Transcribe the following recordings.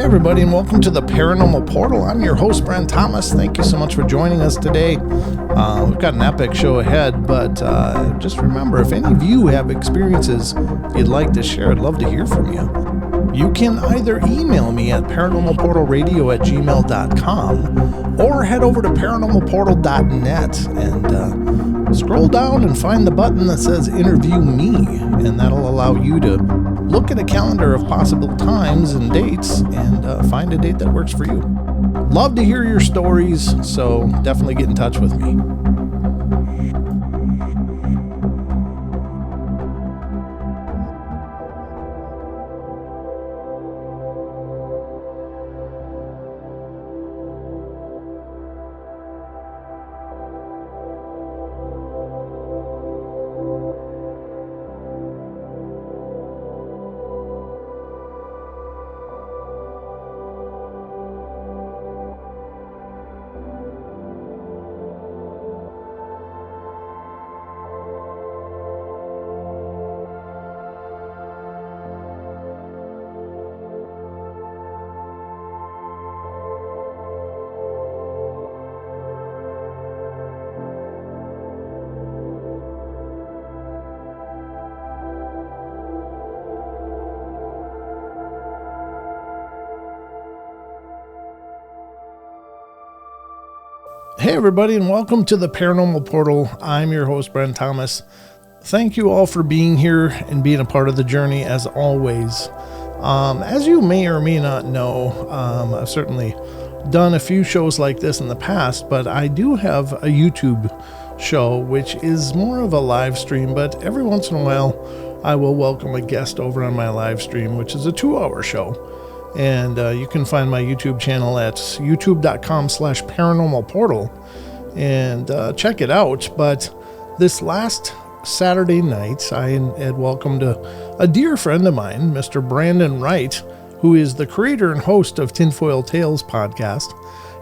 everybody, and welcome to the Paranormal Portal. I'm your host, Brent Thomas. Thank you so much for joining us today. We've got an epic show ahead, but just remember, if any of you have experiences you'd like to share, I'd love to hear from you. You can either email me at paranormalportalradio@gmail.com or head over to paranormalportal.net and scroll down and find the button that says Interview Me, and that'll allow you to look at a calendar of possible times and dates and find a date that works for you. Love to hear your stories, so definitely get in touch with me. Hey everybody, and welcome to the Paranormal Portal. I'm your host, Brent Thomas. Thank you all for being here and being a part of the journey as always. As you may or may not know, I've certainly done a few shows like this in the past, but I do have a YouTube show which is more of a live stream, but every once in a while I will welcome a guest over on my live stream, which is a 2-hour show. And you can find my YouTube channel at youtube.com/paranormalportal and check it out. But this last Saturday night, I had welcomed a dear friend of mine, Mr. Brandon Wright, who is the creator and host of Tinfoil Tales podcast.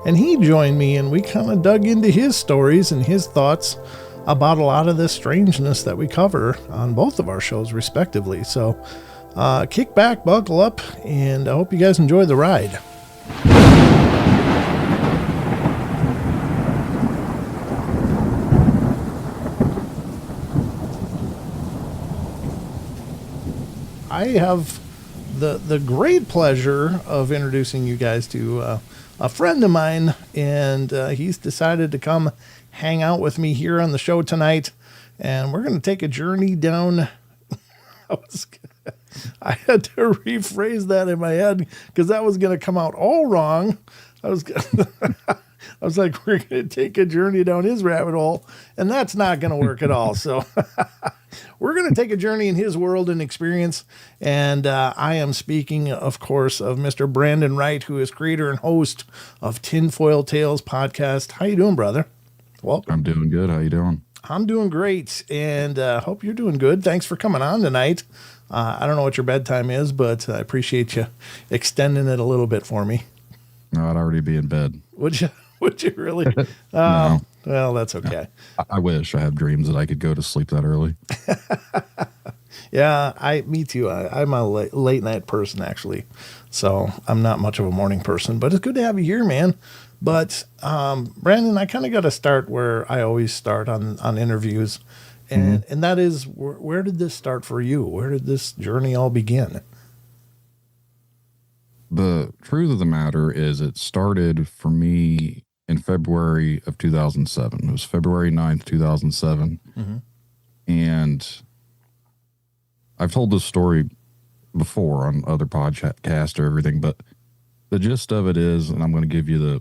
And he joined me, and we kind of dug into his stories and his thoughts about a lot of the strangeness that we cover on both of our shows, respectively. So kick back, buckle up, and I hope you guys enjoy the ride. I have the great pleasure of introducing you guys to a friend of mine, and he's decided to come hang out with me here on the show tonight, and we're going to take a journey down. I had to rephrase that in my head because that was going to come out all wrong. I was like, we're going to take a journey down his rabbit hole, and that's not going to work at all. So we're going to take a journey in his world and experience. And I am speaking, of course, of Mr. Brandon Wright, who is creator and host of Tinfoil Tales podcast. How you doing, brother? Welcome. I'm doing good. How you doing? I'm doing great, and hope you're doing good. Thanks for coming on tonight. I don't know what your bedtime is, but I appreciate you extending it a little bit for me. No, I'd already be in bed. Would you really? No. Well, that's okay. I wish. I have dreams that I could go to sleep that early. Yeah, me too. I'm a late night person, actually. So I'm not much of a morning person, but it's good to have you here, man. But Brandon, I kind of got to start where I always start on interviews. And that is, where did this start for you? Where did this journey all begin? The truth of the matter is it started for me in February of 2007. It was February 9th, 2007. Mm-hmm. And I've told this story before on other podcasts or everything, but the gist of it is, and I'm going to give you the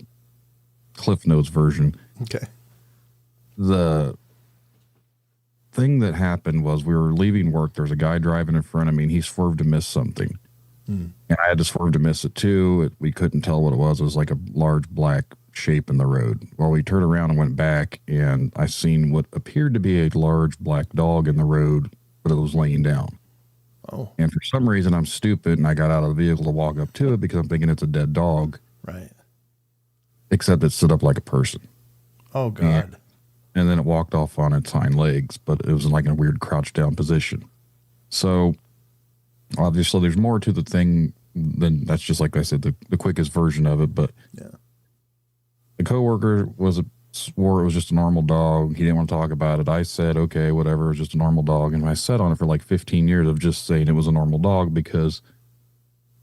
Cliff Notes version. Okay. The thing that happened was we were leaving work. There was a guy driving in front of me, and he swerved to miss something. And I had to swerve to miss it too. We couldn't tell what it was. It was like a large black shape in the road. Well, we turned around and went back, and I seen what appeared to be a large black dog in the road, but it was laying down. Oh. And for some reason, I'm stupid, and I got out of the vehicle to walk up to it because I'm thinking it's a dead dog. Right. Except it stood up like a person. Oh, God. And then it walked off on its hind legs, but it was in like a weird crouched down position. So obviously there's more to the thing then that's just like I said, the quickest version of it. But Yeah. the coworker swore it was just a normal dog. He didn't want to talk about it. I said, okay, whatever, it was just a normal dog. And I sat on it for like 15 years of just saying it was a normal dog because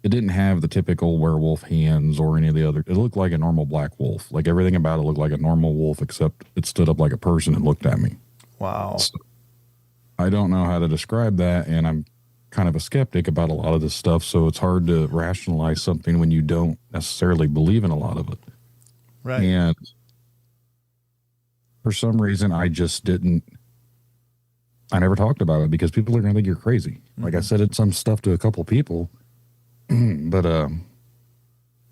it didn't have the typical werewolf hands or any of the other. It looked like a normal black wolf. Like everything about it looked like a normal wolf, except it stood up like a person and looked at me. Wow. So I don't know how to describe that. And I'm kind of a skeptic about a lot of this stuff. So it's hard to rationalize something when you don't necessarily believe in a lot of it. Right. And for some reason, I never talked about it because people are going to think you're crazy. Like I said, it's some stuff to a couple people, but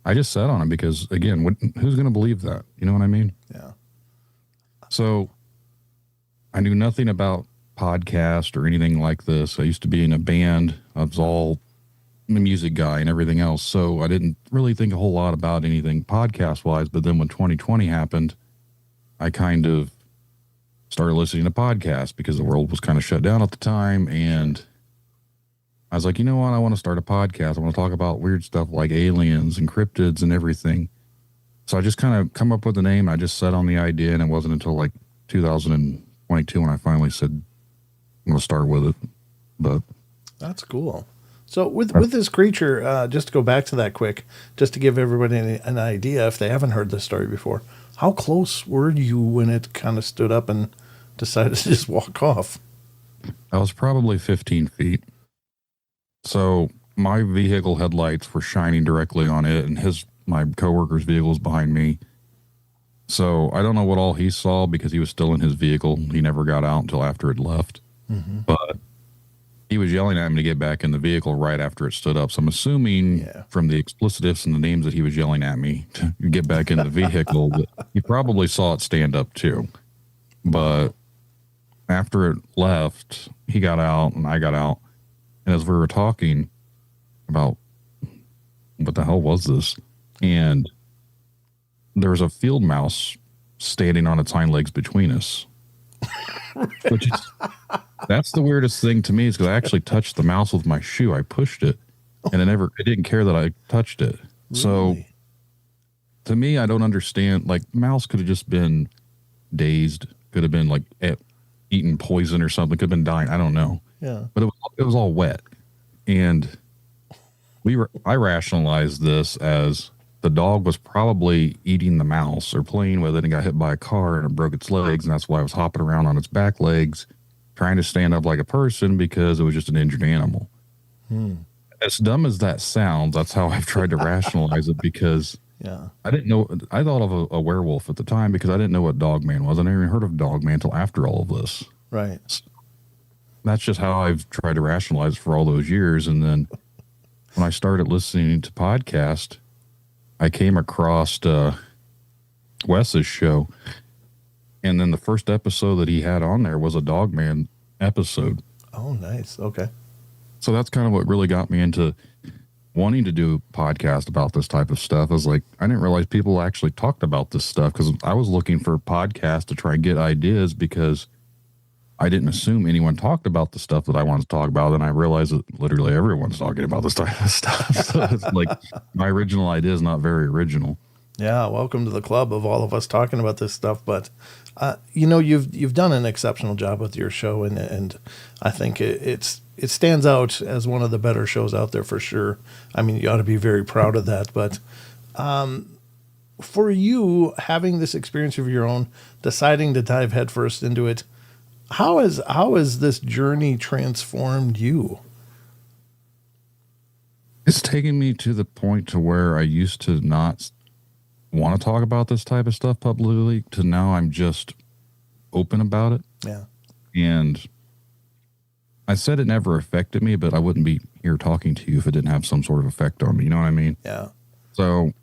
I just sat on it because, again, who's going to believe that? You know what I mean? Yeah. So I knew nothing about podcast or anything like this. I used to be in a band. I was all a music guy and everything else. So I didn't really think a whole lot about anything podcast wise. But then when 2020 happened, I kind of started listening to podcasts because the world was kind of shut down at the time. And I was like, you know what? I want to start a podcast. I want to talk about weird stuff like aliens and cryptids and everything. So I just kind of come up with the name. I just sat on the idea, and it wasn't until like 2022 when I finally said, I'm going to start with it. But That's cool. So with this creature, just to go back to that quick, just to give everybody an idea if they haven't heard this story before, how close were you when it kind of stood up and decided to just walk off? I was probably 15 feet. So my vehicle headlights were shining directly on it, and my coworker's vehicle was behind me. So I don't know what all he saw because he was still in his vehicle. He never got out until after it left. Mm-hmm. But he was yelling at me to get back in the vehicle right after it stood up. So I'm assuming from the explicitives and the names that he was yelling at me to get back in the vehicle, that he probably saw it stand up too. But after it left, he got out and I got out. And as we were talking about what the hell was this? And there was a field mouse standing on its hind legs between us. Which is, that's the weirdest thing to me is because I actually touched the mouse with my shoe. I pushed it and it didn't care that I touched it. Really? So to me, I don't understand. Like, mouse could have just been dazed, could have been like eating poison or something, could have been dying. I don't know. Yeah. But it was all wet. And I rationalized this as the dog was probably eating the mouse or playing with it and got hit by a car and it broke its legs. And that's why it was hopping around on its back legs, trying to stand up like a person because it was just an injured animal. As dumb as that sounds, that's how I've tried to rationalize it because I didn't know. I thought of a werewolf at the time because I didn't know what Dogman was. I never even heard of Dogman until after all of this. Right. So that's just how I've tried to rationalize it for all those years. And then when I started listening to podcasts, I came across Wes's show, and then the first episode that he had on there was a Dogman episode. Oh, nice. Okay. So that's kind of what really got me into wanting to do a podcast about this type of stuff. I was like, I didn't realize people actually talked about this stuff because I was looking for podcasts to try and get ideas because I didn't assume anyone talked about the stuff that I wanted to talk about. And I realized that literally everyone's talking about this type of stuff. So it's like my original idea is not very original. Yeah. Welcome to the club of all of us talking about this stuff. But, you've done an exceptional job with your show. And I think it stands out as one of the better shows out there for sure. I mean, you ought to be very proud of that. But for you, having this experience of your own, deciding to dive headfirst into it, how has this journey transformed you? It's taken me to the point to where I used to not want to talk about this type of stuff publicly to now I'm just open about it. Yeah. And I said it never affected me, but I wouldn't be here talking to you if it didn't have some sort of effect on me. You know what I mean? Yeah. So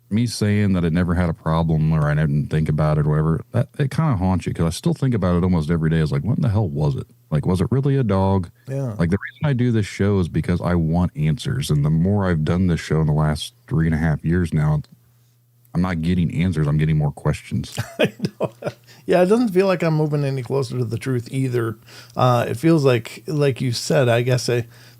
me saying that it never had a problem or I didn't think about it or whatever, that it kind of haunts you because I still think about it almost every day. It's like, what in the hell was it? Like, was it really a dog? Yeah. Like, the reason I do this show is because I want answers. And the more I've done this show in the last 3.5 years now, I'm not getting answers. I'm getting more questions. I know. Yeah, it doesn't feel like I'm moving any closer to the truth either. It feels like you said, I guess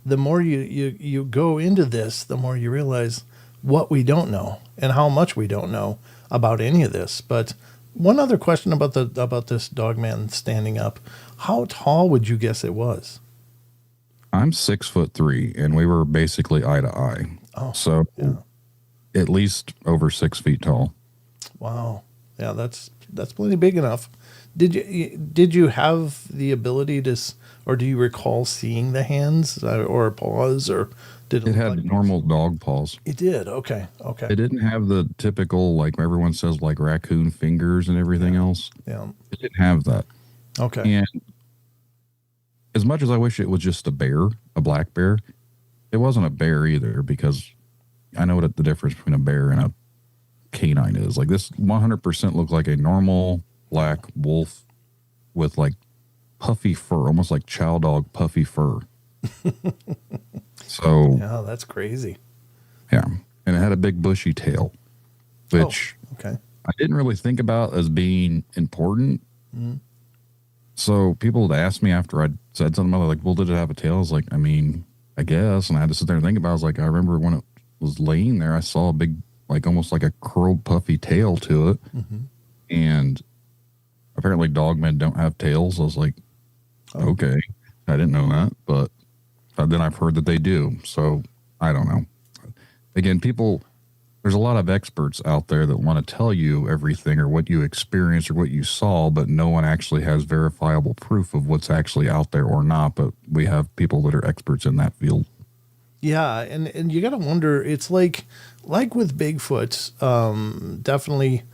the more you go into this, the more you realize what we don't know and how much we don't know about any of this. But one other question about this dog man standing up. How tall would you guess it was? I'm 6'3", and we were basically eye to eye. Oh, so yeah. At least over 6 feet tall. Wow. Yeah, that's plenty big enough. Did you have the ability to, or do you recall seeing the hands or paws, or did it had normal dog paws? It did. Okay. It didn't have the typical, like everyone says, like raccoon fingers and everything else. Yeah. It didn't have that. Okay. And as much as I wish it was just a bear, a black bear, it wasn't a bear either, because I know what the difference between a bear and a canine is. Like, this 100% looked like a normal black wolf with like puffy fur, almost like chow dog puffy fur. So yeah, that's crazy. Yeah, and it had a big bushy tail, which okay. I didn't really think about as being important. Mm-hmm. So people would ask me after I said something about, like, well, did it have a tail? I was like, I mean, I guess. And I had to sit there and think about it. I was like, I remember when it was laying there, I saw a big, like almost like a curled puffy tail to it. Mm-hmm. And apparently dogmen don't have tails. I was like, okay, I didn't know that. But then I've heard that they do. So I don't know. Again, there's a lot of experts out there that want to tell you everything or what you experienced or what you saw, but no one actually has verifiable proof of what's actually out there or not. But we have people that are experts in that field. Yeah, and you got to wonder, it's like with Bigfoot, definitely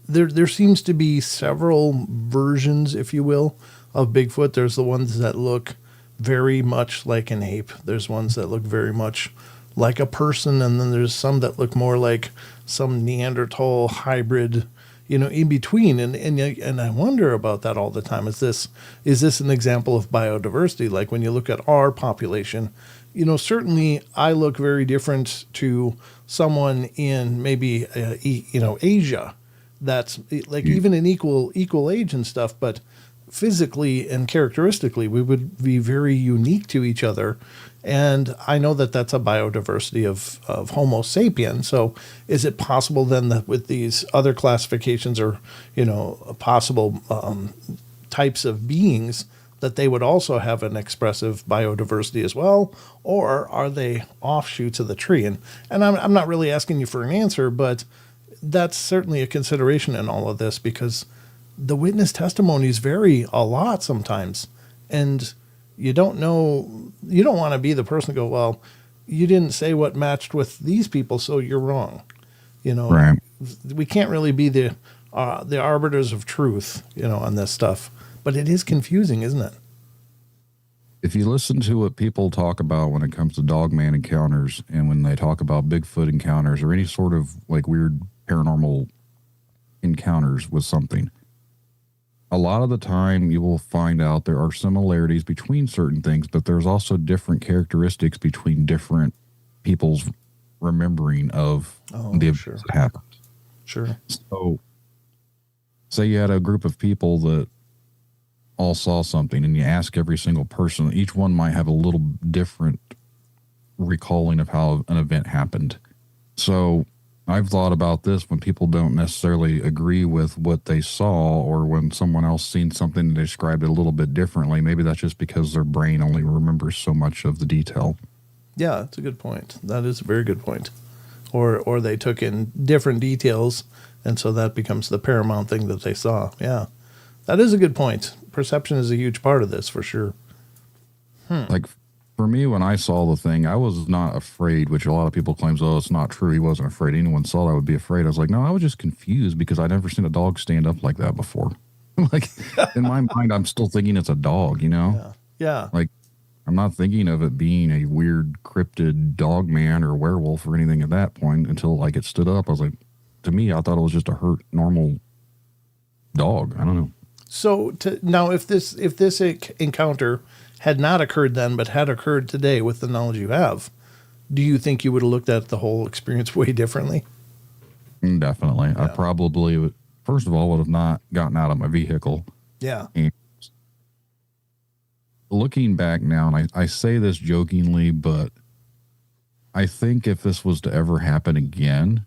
there seems to be several versions, if you will, of Bigfoot. There's the ones that look very much like an ape. There's ones that look very much like a person, and then there's some that look more like some Neanderthal hybrid, in between. And I wonder about that all the time. Is this an example of biodiversity? Like when you look at our population, certainly I look very different to someone in maybe Asia, that's like even an equal age and stuff, but physically and characteristically we would be very unique to each other. And I know that that's a biodiversity of Homo sapien. So is it possible then that with these other classifications or, possible types of beings, that they would also have an expressive biodiversity as well? Or are they offshoots of the tree? And I'm not really asking you for an answer, but that's certainly a consideration in all of this, because the witness testimonies vary a lot sometimes. And you don't want to be the person to go, well, you didn't say what matched with these people, so you're wrong. Right. We can't really be the arbiters of truth, on this stuff. But it is confusing, isn't it? If you listen to what people talk about when it comes to dogman encounters, and when they talk about Bigfoot encounters or any sort of like weird paranormal encounters with something, a lot of the time you will find out there are similarities between certain things, but there's also different characteristics between different people's remembering of the events that happened. Sure. So say you had a group of people that all saw something, and you ask every single person, each one might have a little different recalling of how an event happened. So I've thought about this when people don't necessarily agree with what they saw, or when someone else seen something and described it a little bit differently. Maybe that's just because their brain only remembers so much of the detail. Yeah, that's a good point. That is a very good point. Or they took in different details, and so that becomes the paramount thing that they saw. Yeah, that is a good point. Perception is a huge part of this, for sure. Like, for me, when I saw the thing, I was not afraid, which a lot of people claim, oh, it's not true. He wasn't afraid. Anyone saw that would be afraid. I was like, no, I was just confused because I'd never seen a dog stand up like that before. Like, in my mind, I'm still thinking it's a dog, Yeah. Like, I'm not thinking of it being a weird cryptid dog man or werewolf or anything at that point until like it stood up. I was like, to me, I thought it was just a hurt normal dog. I don't know. So now, if this encounter had not occurred then, but had occurred today with the knowledge you have, do you think you would have looked at the whole experience way differently? Definitely. Yeah. I probably, first of all, would have not gotten out of my vehicle. Yeah. And looking back now, and I say this jokingly, but I think if this was to ever happen again,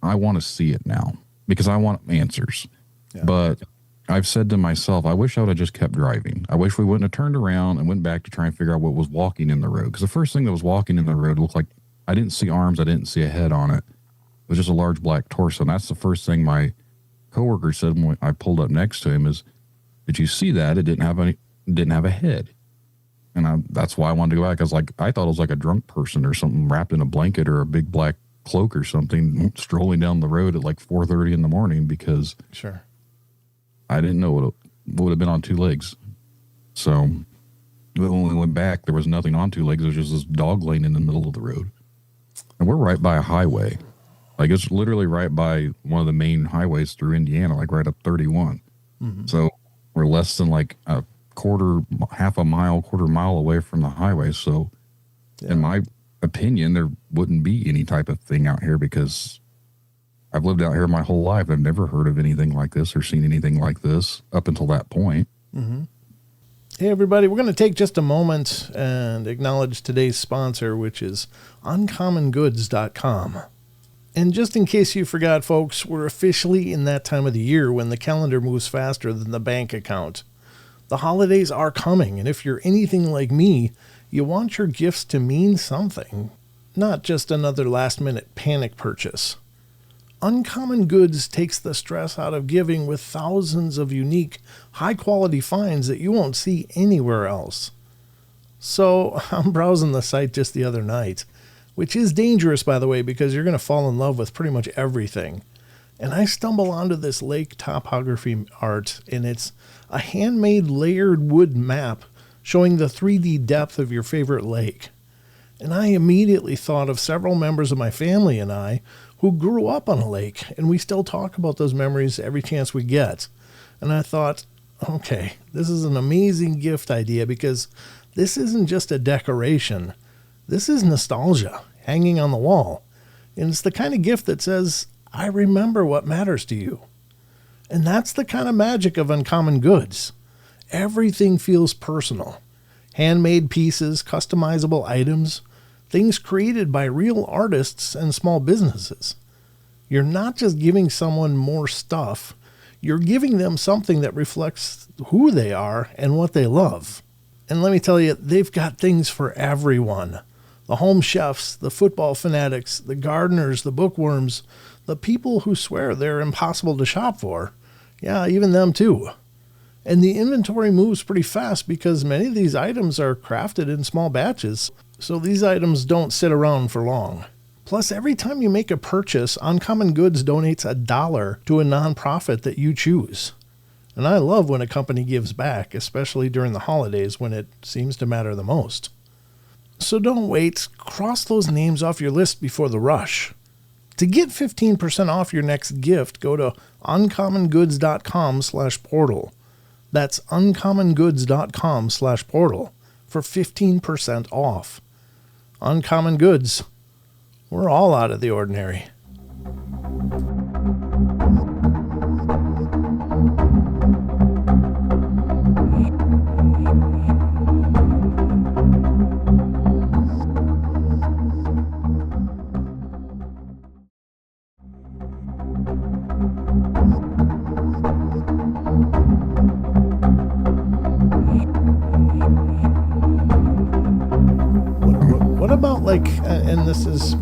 I want to see it now because I want answers. Yeah. But I've said to myself, I wish I would have just kept driving. I wish we wouldn't have turned around and went back to try and figure out what was walking in the road. Because the first thing that was walking in the road looked like I didn't see arms. I didn't see a head on it. It was just a large black torso. And that's the first thing my coworker said when I pulled up next to him is, did you see that? It didn't have a head. And that's why I wanted to go back. I thought it was like a drunk person or something wrapped in a blanket or a big black cloak or something strolling down the road at like 4:30 in the morning because sure. I didn't know what would have been on two legs. So when we went back, there was nothing on two legs. There was just this dog laying in the middle of the road. And we're right by a highway. Like it's literally right by one of the main highways through Indiana, like right up 31. Mm-hmm. So we're less than like a quarter mile away from the highway. So in my opinion, there wouldn't be any type of thing out here because I've lived out here my whole life. I've never heard of anything like this or seen anything like this up until that point. Mm-hmm. Hey, everybody, we're going to take just a moment and acknowledge today's sponsor, which is uncommongoods.com. And just in case you forgot, folks, we're officially in that time of the year when the calendar moves faster than the bank account. The holidays are coming, and if you're anything like me, you want your gifts to mean something, not just another last-minute panic purchase. Uncommon Goods takes the stress out of giving with thousands of unique, high-quality finds that you won't see anywhere else. So I'm browsing the site just the other night, which is dangerous, by the way, because you're going to fall in love with pretty much everything. And I stumble onto this lake topography art, and it's a handmade layered wood map showing the 3D depth of your favorite lake. And I immediately thought of several members of my family and I who grew up on a lake, and we still talk about those memories every chance we get. And I thought, okay, this is an amazing gift idea because this isn't just a decoration. This is nostalgia hanging on the wall. And it's the kind of gift that says, I remember what matters to you. And that's the kind of magic of Uncommon Goods. Everything feels personal. Handmade pieces, customizable items, things created by real artists and small businesses. You're not just giving someone more stuff, you're giving them something that reflects who they are and what they love. And let me tell you, they've got things for everyone. The home chefs, the football fanatics, the gardeners, the bookworms, the people who swear they're impossible to shop for. Yeah, even them too. And the inventory moves pretty fast because many of these items are crafted in small batches, so these items don't sit around for long. Plus, every time you make a purchase, Uncommon Goods donates $1 to a nonprofit that you choose. And I love when a company gives back, especially during the holidays when it seems to matter the most. So don't wait. Cross those names off your list before the rush. To get 15% off your next gift, go to uncommongoods.com/portal. That's uncommongoods.com/portal for 15% off. Uncommon Goods. We're all out of the ordinary. What about and this is,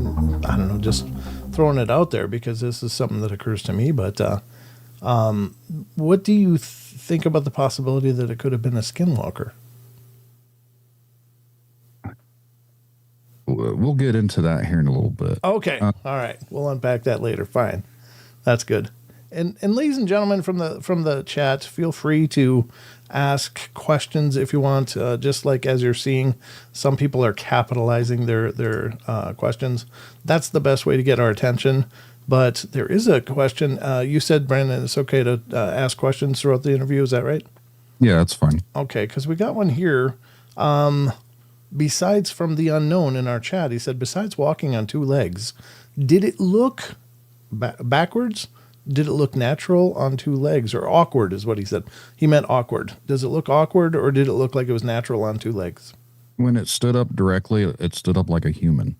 I don't know, just throwing it out there because this is something that occurs to me, but what do you think about the possibility that it could have been a skinwalker? We'll get into that here in a little bit. Okay. All right. We'll unpack that later. Fine. That's good. And ladies and gentlemen from the chat, feel free to ask questions if you want. Just like as you're seeing, some people are capitalizing their questions. That's the best way to get our attention. But there is a question. You said, Brandon, it's okay to ask questions throughout the interview. Is that right? Yeah, that's fine. Okay, because we got one here. Besides from the unknown in our chat, he said, besides walking on two legs, did it look backwards? Did it look natural on two legs, or awkward is what he said? He meant awkward. Does it look awkward, or did it look like it was natural on two legs? When it stood up directly, it stood up like a human.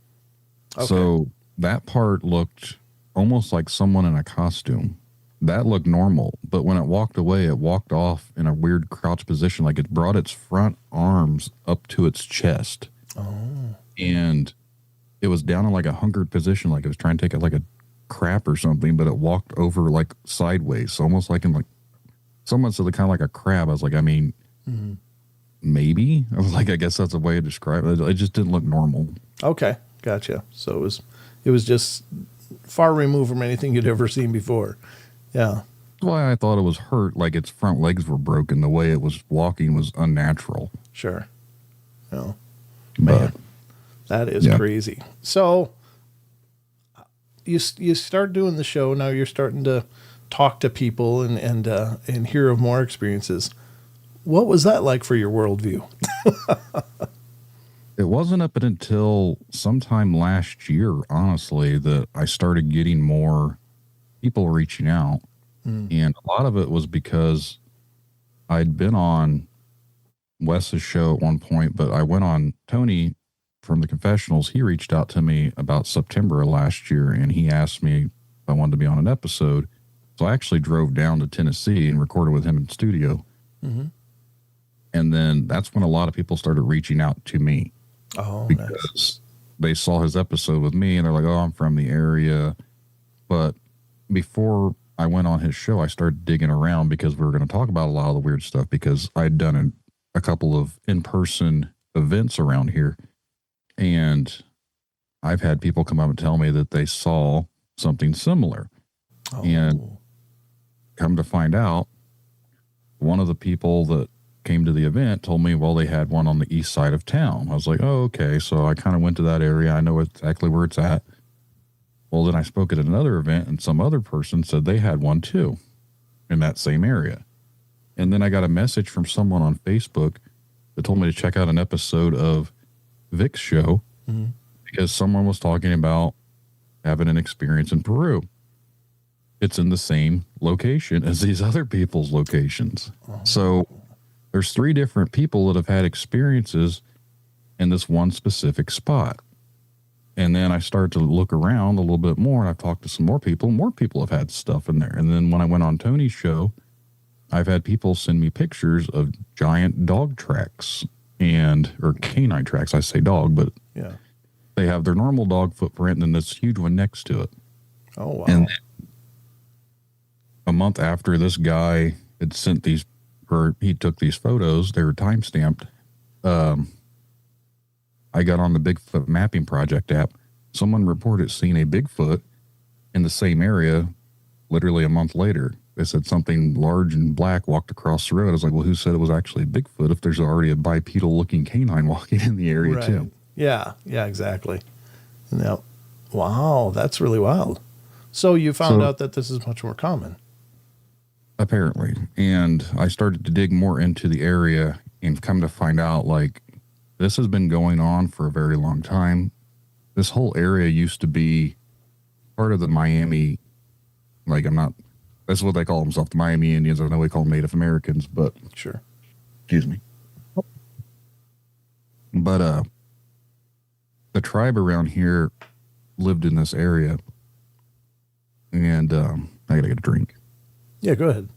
Okay. So that part looked almost like someone in a costume. That looked normal, but when it walked away, it walked off in a weird crouch position, like it brought its front arms up to its chest. Oh. And it was down in like a hunkered position, like it was trying to take it like a crap or something, but it walked over like sideways, almost like in like someone said kind of like a crab. I was like, I mean, maybe. I was like, I guess that's a way to describe it. It just didn't look normal. Okay, gotcha. So it was just far removed from anything you'd ever seen before. Yeah. That's why I thought it was hurt, like its front legs were broken. The way it was walking was unnatural. Sure. Oh, man, that is crazy. So you start doing the show. Now you're starting to talk to people and hear of more experiences. What was that like for your worldview? It wasn't up until sometime last year, honestly, that I started getting more people reaching out. And a lot of it was because I'd been on Wes's show at one point, but I went on Tony from the confessionals. He reached out to me about September of last year, and he asked me if I wanted to be on an episode. So I actually drove down to Tennessee and recorded with him in studio. And then that's when a lot of people started reaching out to me. Oh, because they saw his episode with me and they're like, oh, I'm from the area. But before I went on his show, I started digging around because we were going to talk about a lot of the weird stuff, because I'd done a couple of in-person events around here. And I've had people come up and tell me that they saw something similar. And come to find out, one of the people that came to the event told me, well, they had one on the east side of town. I was like, oh, okay. So I kind of went to that area. I know exactly where it's at. Well, then I spoke at another event and some other person said they had one too in that same area. And then I got a message from someone on Facebook that told me to check out an episode of Vic's show because someone was talking about having an experience in Peru. It's in the same location as these other people's locations. So there's 3 different people that have had experiences in this one specific spot. And then I started to look around a little bit more, and I've talked to some more people. More people have had stuff in there. And then when I went on Tony's show, I've had people send me pictures of giant dog tracks or canine tracks. I say dog, but they have their normal dog footprint and this huge one next to it. Oh, wow. And a month after this guy had sent these, or he took these photos, they were time stamped. I got on the Bigfoot Mapping Project app. Someone reported seeing a Bigfoot in the same area literally a month later. They said something large and black walked across the road. I was like, well, who said it was actually a Bigfoot if there's already a bipedal looking canine walking in the area too? Yeah, exactly. Now, wow, that's really wild. So you found out that this is much more common. Apparently. And I started to dig more into the area and come to find out, like, this has been going on for a very long time. This whole area used to be part of the Miami, that's what they call themselves, the Miami Indians. I know we call them Native Americans, but. Sure. Excuse me. But the tribe around here lived in this area. And I gotta get a drink. Yeah, go ahead.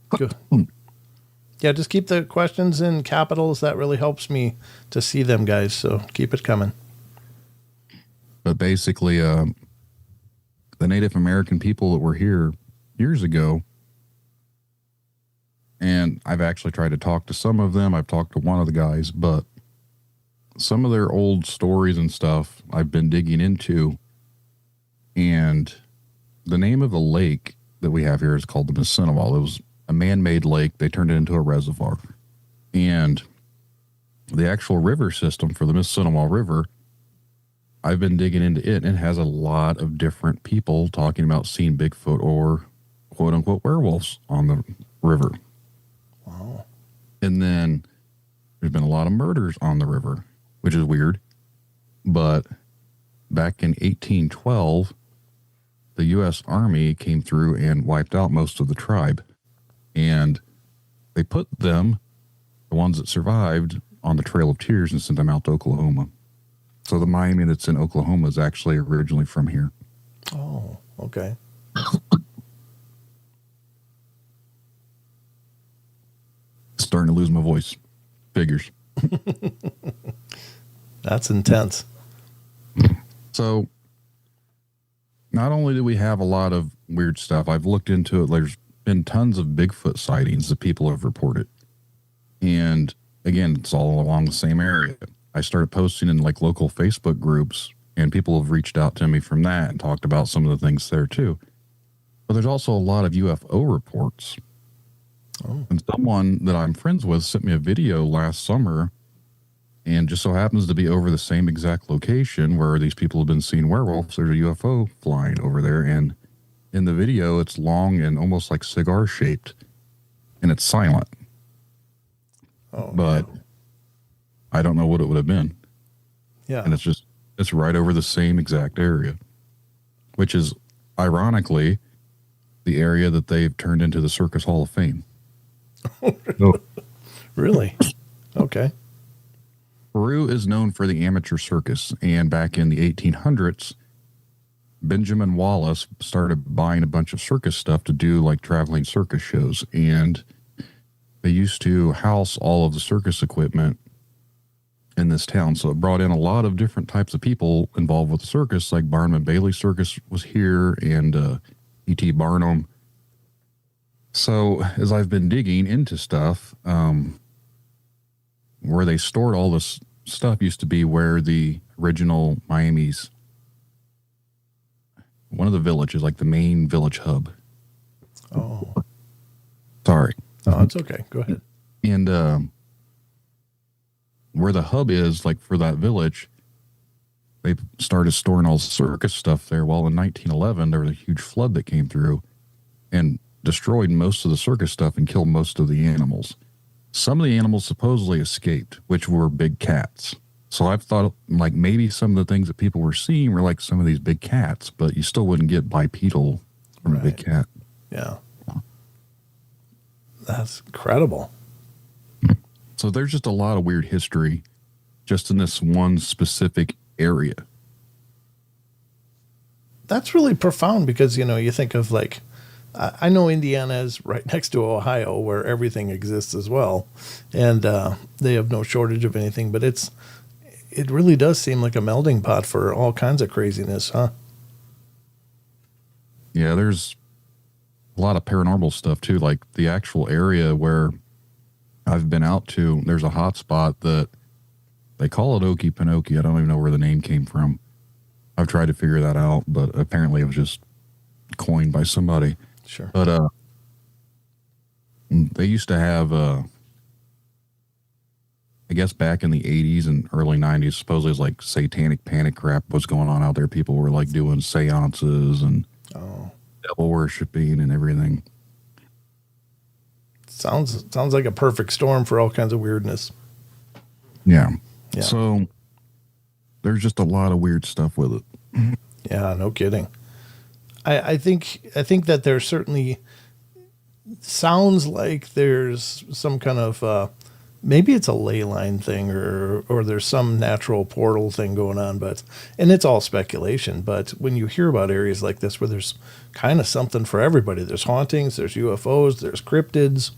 Go. Yeah, just keep the questions in capitals. That really helps me to see them, guys. So keep it coming. But basically, the Native American people that were here years ago, and I've actually tried to talk to some of them. I've talked to one of the guys, but some of their old stories and stuff I've been digging into. And the name of the lake that we have here is called the Missinawal. It was a man-made lake. They turned it into a reservoir. And the actual river system for the Missinawal River, I've been digging into it, and it has a lot of different people talking about seeing Bigfoot or quote-unquote werewolves on the river. Wow. And then there's been a lot of murders on the river, which is weird. But back in 1812, the U.S. Army came through and wiped out most of the tribe. And they put them, the ones that survived, on the Trail of Tears and sent them out to Oklahoma. So the Miami that's in Oklahoma is actually originally from here. Oh, okay. Starting to lose my voice. Figures. That's intense. So not only do we have a lot of weird stuff, I've looked into it. There's been tons of Bigfoot sightings that people have reported. And again, it's all along the same area. I started posting in like local Facebook groups, and people have reached out to me from that and talked about some of the things there too. But there's also a lot of UFO reports. Oh. And someone that I'm friends with sent me a video last summer, and just so happens to be over the same exact location where these people have been seeing werewolves. There's a UFO flying over there, and in the video, it's long and almost like cigar shaped, and it's silent. Oh, but man. I don't know what it would have been. Yeah. And it's right over the same exact area, which is ironically the area that they've turned into the Circus Hall of Fame. Oh. Really? Okay. Peru is known for the amateur circus, and back in the 1800s, Benjamin Wallace started buying a bunch of circus stuff to do like traveling circus shows, and they used to house all of the circus equipment in this town. So it brought in a lot of different types of people involved with the circus, like Barnum and Bailey Circus was here, and E.T. Barnum. So as I've been digging into stuff, where they stored all this stuff used to be where the original Miami's, one of the villages, like the main village hub. Oh. Sorry. Oh, it's okay. Go ahead. And where the hub is, like for that village, they started storing all the circus stuff there. Well, in 1911, there was a huge flood that came through and destroyed most of the circus stuff and killed most of the animals. Some of the animals supposedly escaped, which were big cats. So I've thought like maybe some of the things that people were seeing were like some of these big cats, but you still wouldn't get bipedal from a big cat. Yeah. That's incredible. So there's just a lot of weird history just in this one specific area. That's really profound because, you know, you think of like, I know Indiana is right next to Ohio where everything exists as well. And they have no shortage of anything, but it really does seem like a melding pot for all kinds of craziness, huh? Yeah, there's a lot of paranormal stuff too. Like the actual area where I've been out to, there's a hot spot that they call it Okefenokee. I don't even know where the name came from. I've tried to figure that out, but apparently it was just coined by somebody. Sure. But they used to have, I guess back in the 80s and early 90s, supposedly it was like satanic panic crap was going on out there. People were like doing seances and devil worshiping and everything. Sounds like a perfect storm for all kinds of weirdness. Yeah. So there's just a lot of weird stuff with it. Yeah, no kidding. I think that there certainly sounds like there's some kind of maybe it's a ley line thing or there's some natural portal thing going on, and it's all speculation. But when you hear about areas like this where there's kind of something for everybody, there's hauntings, there's UFOs, there's cryptids,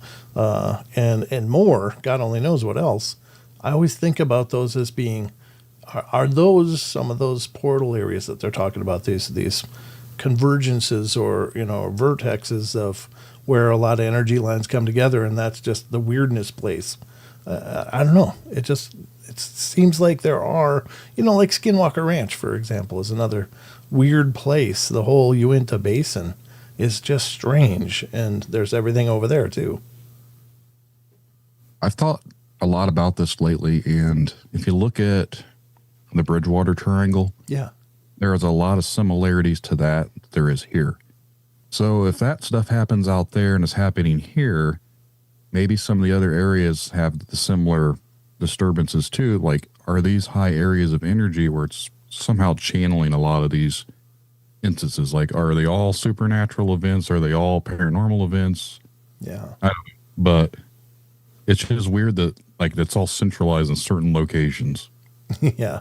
and more. God only knows what else. I always think about those as being, are those some of those portal areas that they're talking about? These convergences or, you know, vertexes of where a lot of energy lines come together, and that's just the weirdness place. I don't know. It seems like there are, you know, like Skinwalker Ranch, for example, is another weird place. The whole Uinta Basin is just strange, and there's everything over there too. I've thought a lot about this lately, and if you look at the Bridgewater Triangle, there is a lot of similarities to that there is here. So if that stuff happens out there and is happening here, maybe some of the other areas have the similar disturbances too. Like, are these high areas of energy where it's somehow channeling a lot of these instances. Like, are they all supernatural events? Are they all paranormal events? Yeah. I don't know. But it's just weird that like that's all centralized in certain locations. Yeah.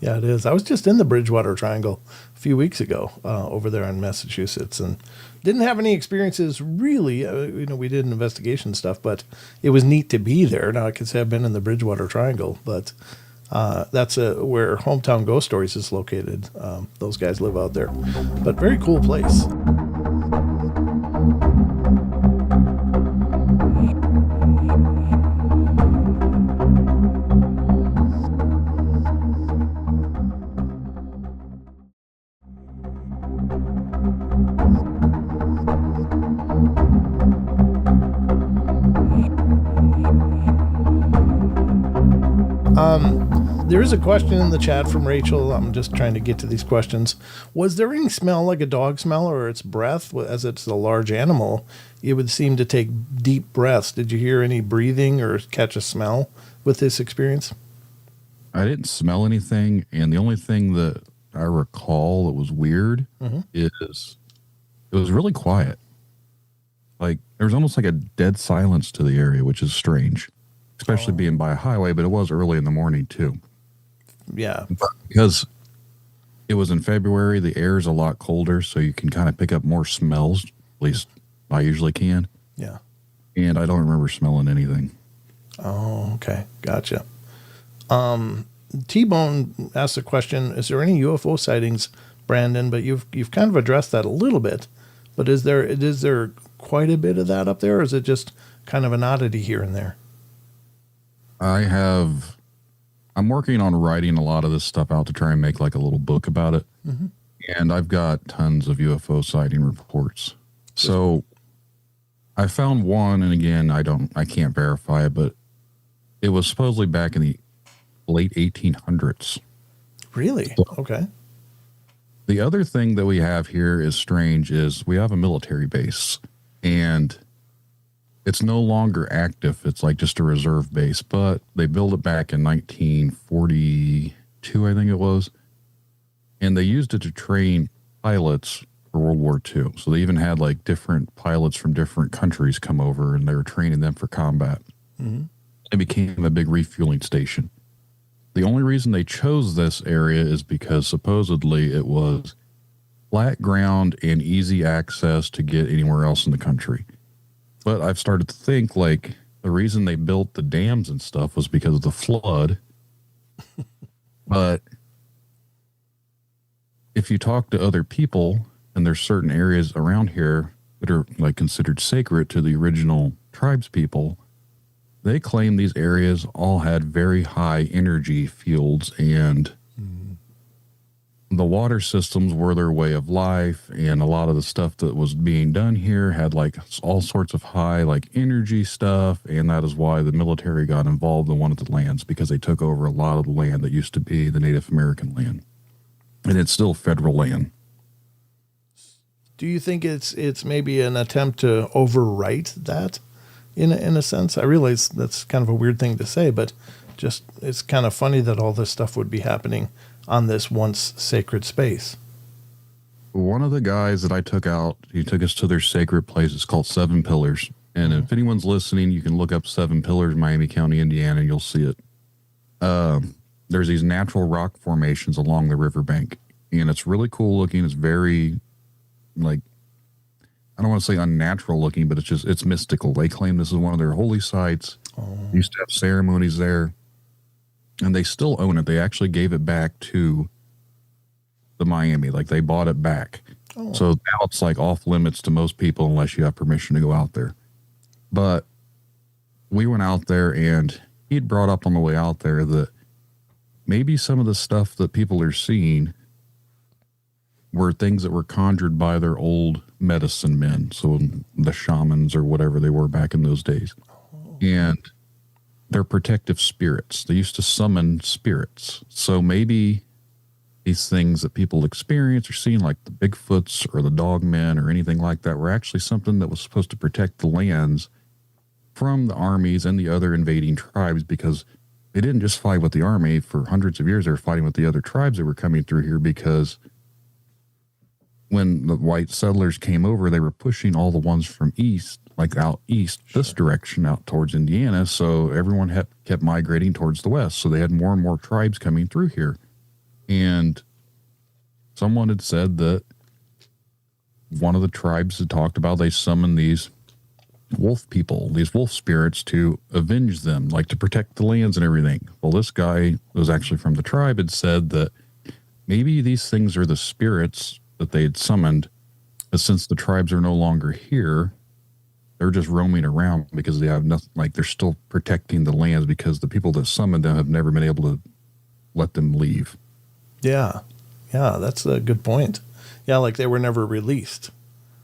Yeah, it is. I was just in the Bridgewater Triangle a few weeks ago over there in Massachusetts and didn't have any experiences really. We did investigation stuff, but it was neat to be there. Now, I could say I've been in the Bridgewater Triangle, but that's where Hometown Ghost Stories is located. Those guys live out there. But very cool place. There is a question in the chat from Rachel. I'm just trying to get to these questions. Was there any smell like a dog smell or its breath? As it's a large animal, it would seem to take deep breaths. Did you hear any breathing or catch a smell with this experience? I didn't smell anything, and the only thing that I recall that was weird is it was really quiet. Like there was almost like a dead silence to the area, which is strange, especially being by a highway, but it was early in the morning too. Yeah. Because it was in February, the air is a lot colder, so you can kind of pick up more smells. At least I usually can. Yeah. And I don't remember smelling anything. Oh, okay. Gotcha. T-Bone asked the question, is there any UFO sightings, Brandon? But you've kind of addressed that a little bit. But is there quite a bit of that up there, or is it just kind of an oddity here and there? I'm working on writing a lot of this stuff out to try and make like a little book about it. Mm-hmm. And I've got tons of UFO sighting reports. So I found one, and again, I can't verify it, but it was supposedly back in the late 1800s. Really? Okay. The other thing that we have here is strange is we have a military base, and it's no longer active. It's like just a reserve base, but they built it back in 1942, I think it was. And they used it to train pilots for World War II. So they even had like different pilots from different countries come over, and they were training them for combat. Mm-hmm. It became a big refueling station. The only reason they chose this area is because supposedly it was flat ground and easy access to get anywhere else in the country. But I've started to think like the reason they built the dams and stuff was because of the flood. But if you talk to other people, and there's certain areas around here that are like considered sacred to the original tribes people, they claim these areas all had very high energy fields, and the water systems were their way of life, and a lot of the stuff that was being done here had like all sorts of high like energy stuff, and that is why the military got involved in one of the lands, because they took over a lot of the land that used to be the Native American land, and it's still federal land. Do you think it's maybe an attempt to overwrite that in a sense? I realize that's kind of a weird thing to say, but just it's kind of funny that all this stuff would be happening on this once sacred space. One of the guys that I took out, he took us to their sacred place. It's called Seven Pillars. And if anyone's listening, you can look up Seven Pillars, Miami County, Indiana, and you'll see it. There's these natural rock formations along the riverbank, and it's really cool looking. It's very, like, I don't want to say unnatural looking, but it's mystical. They claim this is one of their holy sites. They used to have ceremonies there, and they still own it. They actually gave it back to the Miami. Like, they bought it back. So now it's like off limits to most people unless you have permission to go out there. But we went out there, and he'd brought up on the way out there that maybe some of the stuff that people are seeing were things that were conjured by their old medicine men. So the shamans or whatever they were back in those days. And they're protective spirits. They used to summon spirits. So maybe these things that people experience or seeing, like the Bigfoots or the dogmen or anything like that, were actually something that was supposed to protect the lands from the armies and the other invading tribes, because they didn't just fight with the army for hundreds of years. They were fighting with the other tribes that were coming through here, because when the white settlers came over, they were pushing all the ones from east, like out east, this direction out towards Indiana. So everyone kept migrating towards the west. So they had more and more tribes coming through here. And someone had said that one of the tribes had talked about they summoned these wolf people, these wolf spirits to avenge them, like to protect the lands and everything. Well, this guy was actually from the tribe had said that maybe these things are the spirits that they had summoned, but since the tribes are no longer here, they're just roaming around because they have nothing, like they're still protecting the lands because the people that summoned them have never been able to let them leave. Yeah. Yeah, that's a good point. Yeah, like they were never released.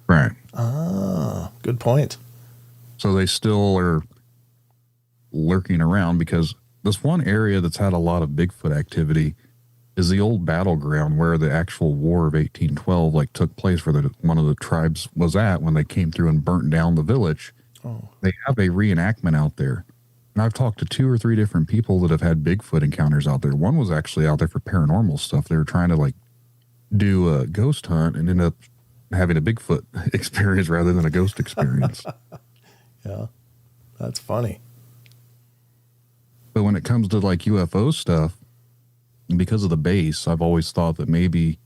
Right. Ah, good point. So they still are lurking around because this one area that's had a lot of Bigfoot activity is the old battleground where the actual War of 1812 like took place, where one of the tribes was at when they came through and burnt down the village. Oh. They have a reenactment out there. And I've talked to 2 or 3 different people that have had Bigfoot encounters out there. One was actually out there for paranormal stuff. They were trying to like do a ghost hunt and end up having a Bigfoot experience rather than a ghost experience. Yeah, that's funny. But when it comes to like UFO stuff, because of the base, I've always thought that maybe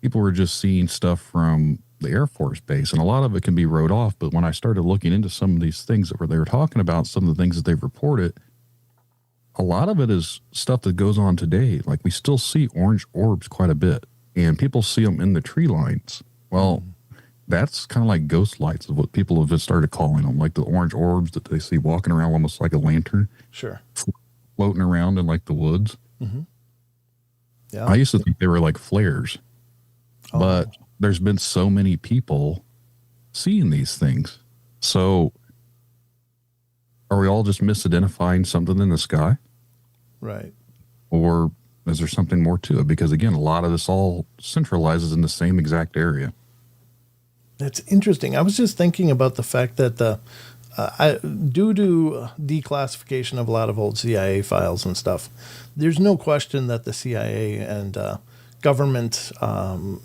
people were just seeing stuff from the Air Force base, and a lot of it can be wrote off. But when I started looking into some of these things that they were talking about, some of the things that they've reported, a lot of it is stuff that goes on today. Like we still see orange orbs quite a bit, and people see them in the tree lines. Well, that's kind of like ghost lights of what people have just started calling them, like the orange orbs that they see walking around almost like a lantern. Sure. Floating around in like the woods. Mm-hmm. Yeah. I used to think they were like flares, but there's been so many people seeing these things. So are we all just misidentifying something in the sky? Right. Or is there something more to it? Because again, a lot of this all centralizes in the same exact area. That's interesting. I was just thinking about the fact that due to declassification of a lot of old CIA files and stuff, there's no question that the CIA and government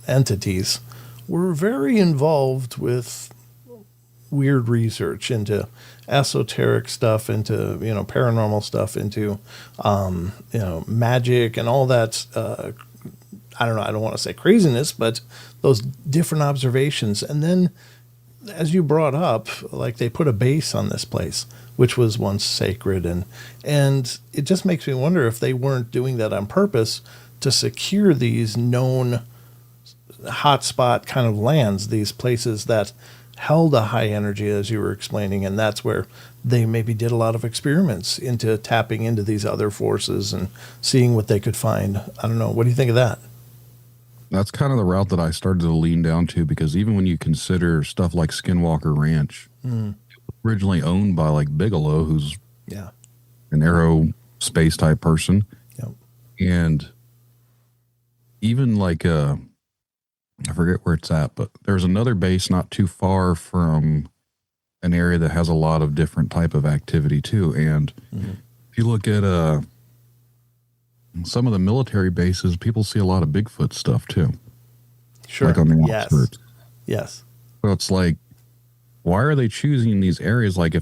entities were very involved with weird research into esoteric stuff, into paranormal stuff, into magic and all that. I don't know. I don't want to say craziness, but those different observations. And then, as you brought up, like they put a base on this place, which was once sacred. And it just makes me wonder if they weren't doing that on purpose to secure these known hotspot kind of lands, these places that held a high energy, as you were explaining. And that's where they maybe did a lot of experiments into tapping into these other forces and seeing what they could find. I don't know. What do you think of that? That's kind of the route that I started to lean down to, because even when you consider stuff like Skinwalker Ranch, originally owned by like Bigelow, who's an aerospace type person. Yep. And even like, I forget where it's at, but there's another base not too far from an area that has a lot of different type of activity too. And if you look at, some of the military bases, people see a lot of Bigfoot stuff too. Sure. Like on the outskirts. Yes. So it's like, why are they choosing these areas? Like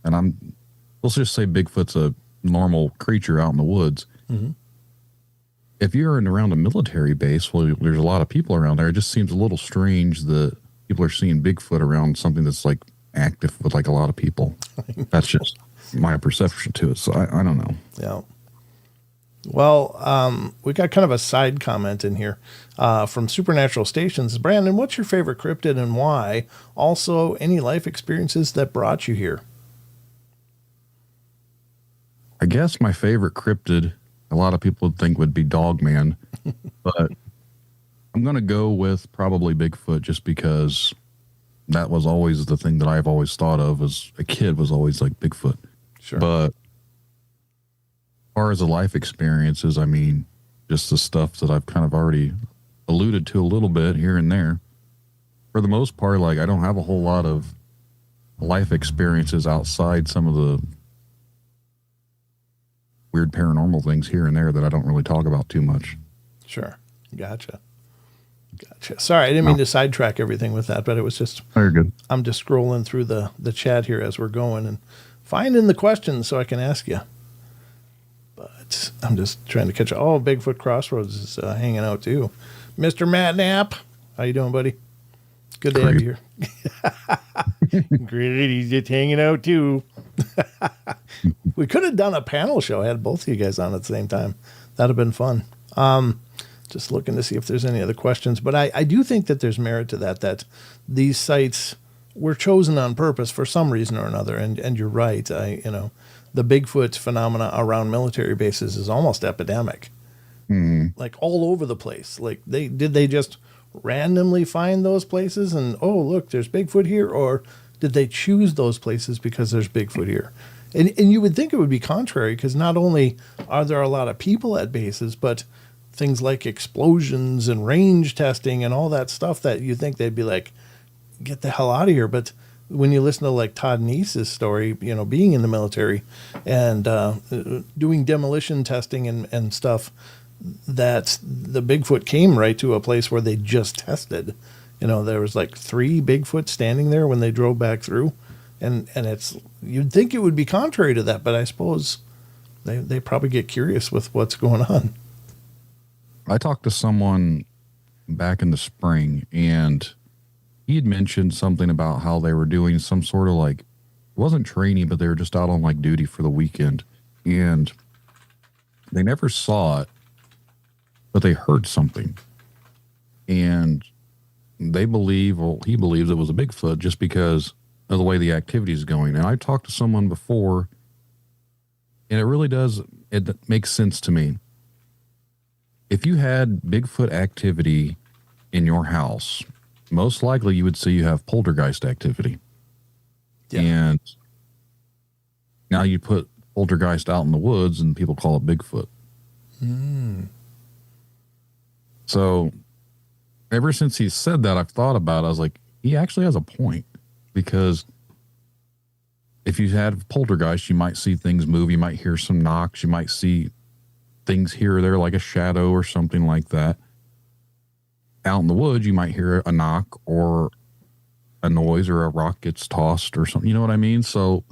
let's just say Bigfoot's a normal creature out in the woods. Mm-hmm. If you're around a military base, well, there's a lot of people around there. It just seems a little strange that people are seeing Bigfoot around something that's like active with like a lot of people. That's just my perception to it. So I don't know. Yeah. Well, we got kind of a side comment in here from Supernatural Stations. Brandon, what's your favorite cryptid and why? Also, any life experiences that brought you here? I guess my favorite cryptid, a lot of people would think would be Dogman, but I'm going to go with probably Bigfoot, just because that was always the thing that I've always thought of as a kid, was always like Bigfoot. Sure. But as far as the life experiences, I mean, just the stuff that I've kind of already alluded to a little bit here and there. For the most part, like, I don't have a whole lot of life experiences outside some of the weird paranormal things here and there that I don't really talk about too much. Sure. Gotcha. Gotcha. Sorry, I didn't mean to sidetrack everything with that, but it was just, Very good. I'm just scrolling through the chat here as we're going and finding the questions so I can ask you. But I'm just trying to catch. Oh, Bigfoot Crossroads is hanging out too. Mr. Matt Knapp, how you doing, buddy? Good to have you here. Great, he's just hanging out too. We could have done a panel show. I had both of you guys on at the same time. That'd have been fun. Just looking to see if there's any other questions. But I do think that there's merit to that these sites were chosen on purpose for some reason or another. And you're right. The Bigfoot phenomena around military bases is almost epidemic. Mm-hmm. Like all over the place. Like they just randomly find those places and, oh, look, there's Bigfoot here? Or did they choose those places because there's Bigfoot here? And you would think it would be contrary, because not only are there a lot of people at bases, but things like explosions and range testing and all that stuff that you think they'd be like, get the hell out of here. But when you listen to like Todd Neese's story, being in the military and doing demolition testing and stuff, that the Bigfoot came right to a place where they just tested. There was like 3 Bigfoot standing there when they drove back through. And it's, you'd think it would be contrary to that, but I suppose they probably get curious with what's going on. I talked to someone back in the spring, and he had mentioned something about how they were doing some sort of like, it wasn't training, but they were just out on like duty for the weekend, and they never saw it, but they heard something, and he believes it was a Bigfoot just because of the way the activity is going. And I talked to someone before, and it makes sense to me. If you had Bigfoot activity in your house, most likely you would see you have poltergeist activity. Yeah. And now you put poltergeist out in the woods and people call it Bigfoot. Mm. So ever since he said that, I've thought about it. I was like, he actually has a point, because if you had poltergeist, you might see things move. You might hear some knocks. You might see things here or there, like a shadow or something like that. Out in the woods, you might hear a knock or a noise, or a rock gets tossed or something. You know what I mean? So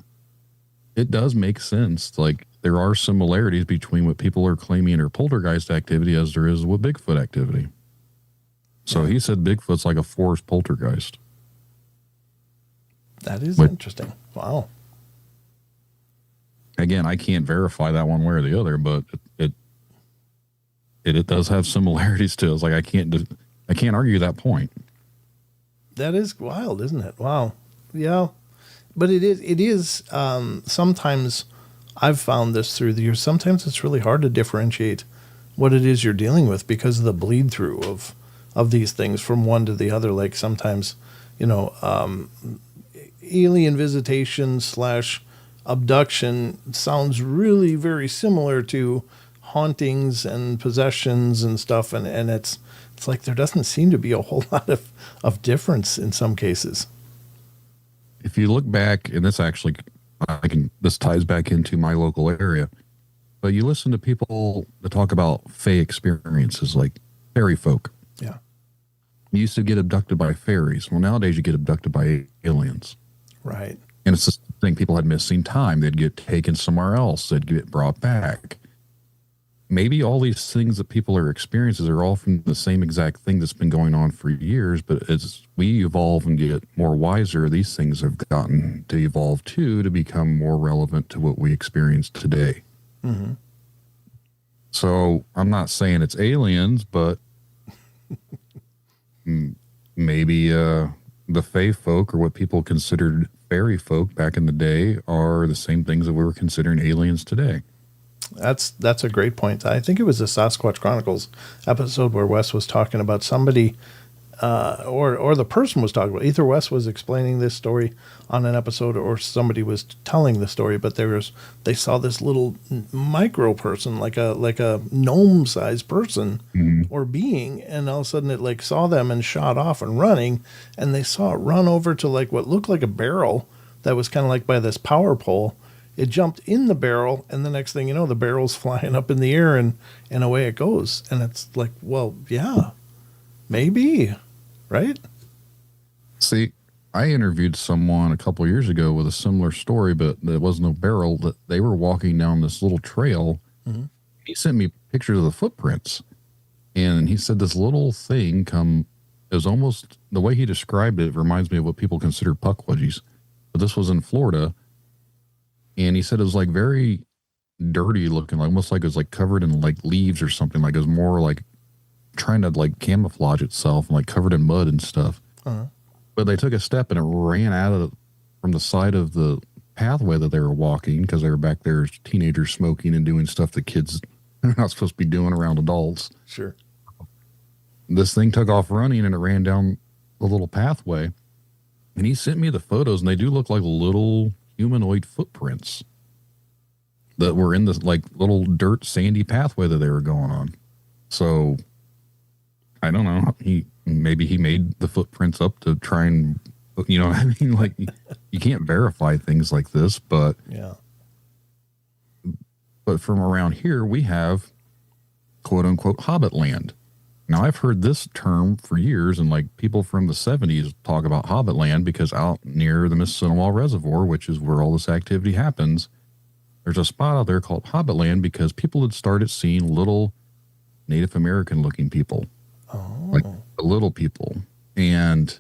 it does make sense. Like, there are similarities between what people are claiming are poltergeist activity as there is with Bigfoot activity. So he said Bigfoot's like a forced poltergeist. That is interesting. Wow. Again, I can't verify that one way or the other, but it does have similarities to it. It's like I can't argue that point. That is wild, isn't it? Wow. Yeah. But it is sometimes I've found this through the years. Sometimes it's really hard to differentiate what it is you're dealing with because of the bleed through of these things from one to the other. Like sometimes, alien visitation / abduction sounds really very similar to hauntings and possessions and stuff. And it's like there doesn't seem to be a whole lot of difference in some cases. If you look back, and this actually, this ties back into my local area, but you listen to people that talk about fae experiences, like fairy folk. Yeah. You used to get abducted by fairies. Well, nowadays you get abducted by aliens. Right. And it's the thing, people had missing time. They'd get taken somewhere else. They'd get brought back. Maybe all these things that people are experiencing are all from the same exact thing that's been going on for years, but as we evolve and get more wiser, these things have gotten to evolve too, to become more relevant to what we experience today. Mm-hmm. So I'm not saying it's aliens, but maybe the fae folk, or what people considered fairy folk back in the day, are the same things that we were considering aliens today. That's a great point. I think it was the Sasquatch Chronicles episode where Wes was talking about somebody, or the person was talking about, either Wes was explaining this story on an episode or somebody was telling the story, but they saw this little micro person, like a gnome sized person or being, and all of a sudden it like saw them and shot off and running, and they saw it run over to like what looked like a barrel that was kind of like by this power pole. It jumped in the barrel, and the next thing you know, the barrel's flying up in the air, and away it goes. And it's like, well, yeah, Maybe, right? See, I interviewed someone a couple years ago with a similar story, but there was no barrel. That they were walking down this little trail. Mm-hmm. He sent me pictures of the footprints, and he said this little thing it was almost, the way he described it reminds me of what people consider puckwudgies. But this was in Florida, and he said it was like very dirty looking, like almost like it was like covered in like leaves or something. Like it was more like trying to like camouflage itself and like covered in mud and stuff. Uh-huh. But they took a step and it ran from the side of the pathway that they were walking, because they were back there as teenagers smoking and doing stuff that kids are not supposed to be doing around adults. Sure. This thing took off running and it ran down the little pathway. And he sent me the photos, and they do look like little humanoid footprints that were in this like little dirt sandy pathway that they were going on. So I don't know. Maybe he made the footprints up to try and, you know what I mean? Like you can't verify things like this, but yeah. But from around here, we have quote unquote Hobbit land. Now I've heard this term for years, and like people from the 70s talk about Hobbit land because out near the Mississinawa Reservoir, which is where all this activity happens, there's a spot out there called Hobbit land because people had started seeing little Native American looking people. Like the little people. And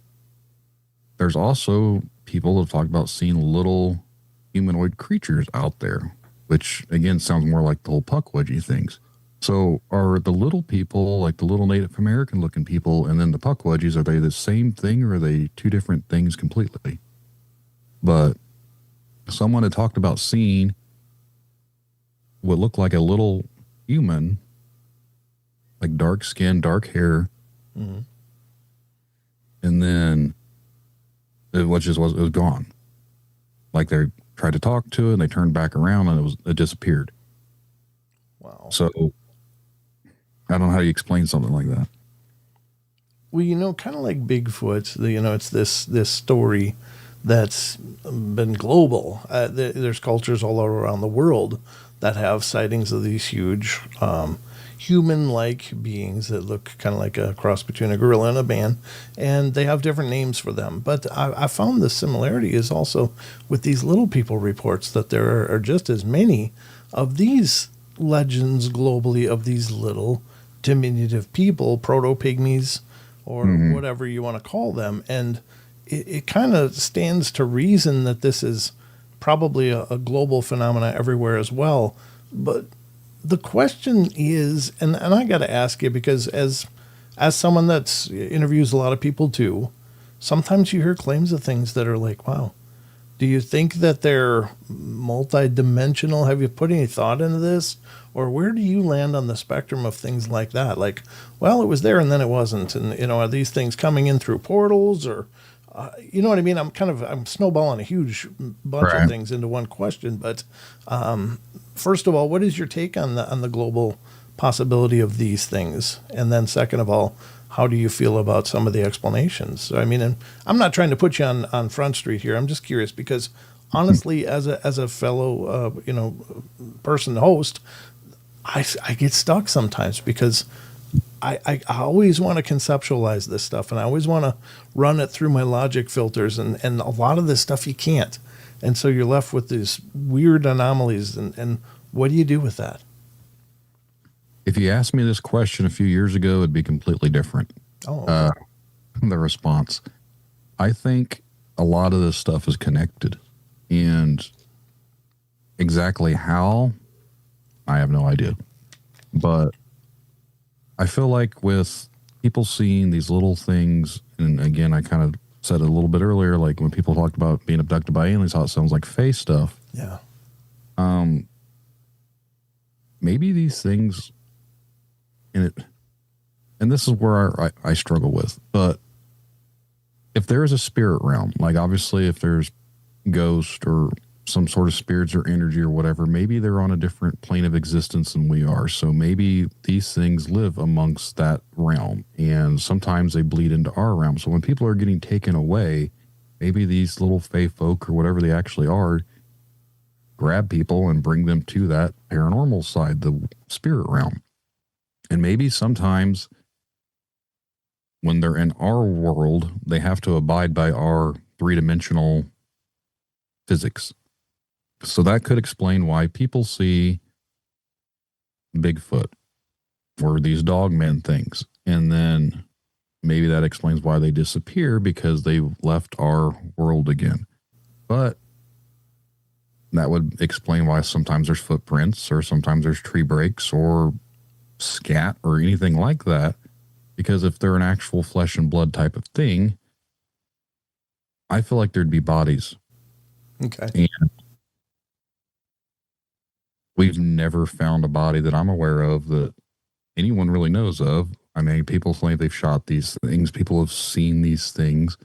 there's also people that have talked about seeing little humanoid creatures out there, which again sounds more like the whole puckwudgie things. So are the little people, like the little Native American looking people, and then the puckwudgies, are they the same thing, or are they two different things completely? But someone had talked about seeing what looked like a little human, like dark skin, dark hair. Mm-hmm. And then it was gone. Like they tried to talk to it and they turned back around and it disappeared. Wow. So I don't know how you explain something like that. Well, kind of like Bigfoot, it's this story that's been global. There's cultures all around the world that have sightings of these huge human-like beings that look kind of like a cross between a gorilla and a man, and they have different names for them. But I found the similarity is also with these little people reports that there are just as many of these legends globally of these little diminutive people, proto-pygmies, or whatever you want to call them. And it kind of stands to reason that this is probably a global phenomena everywhere as well. But the question is, and I got to ask you, because as someone that interviews a lot of people too, sometimes you hear claims of things that are like, wow, do you think that they're multidimensional? Have you put any thought into this? Or where do you land on the spectrum of things like that? Like, well, it was there and then it wasn't. And, are these things coming in through portals, or, you know what I mean? I'm snowballing a huge bunch of things into one question. But first of all, what is your take on the global possibility of these things? And then second of all, how do you feel about some of the explanations? I mean, and I'm not trying to put you on Front Street here. I'm just curious because honestly, as a fellow, person host, I get stuck sometimes because I always want to conceptualize this stuff, and I always want to run it through my logic filters, and a lot of this stuff you can't. And so you're left with these weird anomalies, and what do you do with that? If you asked me this question a few years ago, it'd be completely different. Oh, okay. The response. I think a lot of this stuff is connected, and exactly how, I have no idea. But I feel like with people seeing these little things, and again, I kind of said it a little bit earlier, like when people talked about being abducted by aliens, how it sounds like face stuff. Yeah. Maybe these things, and this is where I struggle with, but if there is a spirit realm, like obviously if there's ghost or some sort of spirits or energy or whatever, maybe they're on a different plane of existence than we are. So maybe these things live amongst that realm, and sometimes they bleed into our realm. So when people are getting taken away, maybe these little fae folk or whatever they actually are grab people and bring them to that paranormal side, the spirit realm. And maybe sometimes when they're in our world, they have to abide by our three-dimensional physics. So that could explain why people see Bigfoot or these dogman things. And then maybe that explains why they disappear, because they've left our world again. But that would explain why sometimes there's footprints, or sometimes there's tree breaks or scat or anything like that. Because if they're an actual flesh and blood type of thing, I feel like there'd be bodies. Okay. And we've never found a body that I'm aware of that anyone really knows of. I mean, people say they've shot these things. People have seen these things.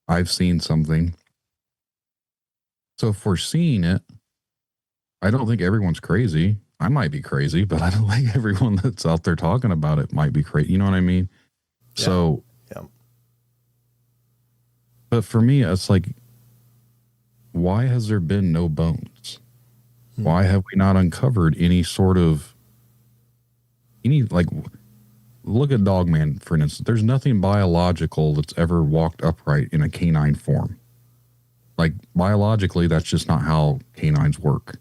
I've seen something. So if we're seeing it, I don't think everyone's crazy. I might be crazy, but I don't think everyone that's out there talking about it might be crazy. You know what I mean? Yeah. So, yeah. But for me, it's like, why has there been no bones? Why have we not uncovered any sort of, like, look at Dogman, for instance. There's nothing biological that's ever walked upright in a canine form. Like, biologically, that's just not how canines work.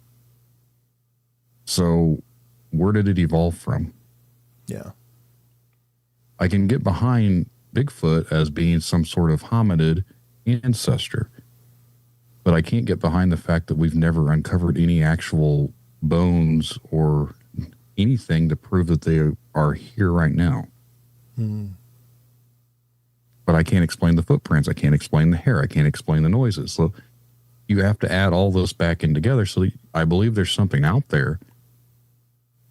So, where did it evolve from? Yeah. I can get behind Bigfoot as being some sort of hominid ancestor, but I can't get behind the fact that we've never uncovered any actual bones or anything to prove that they are here right now. But I can't explain the footprints. I can't explain the hair. I can't explain the noises. So you have to add all this back in together. So I believe there's something out there.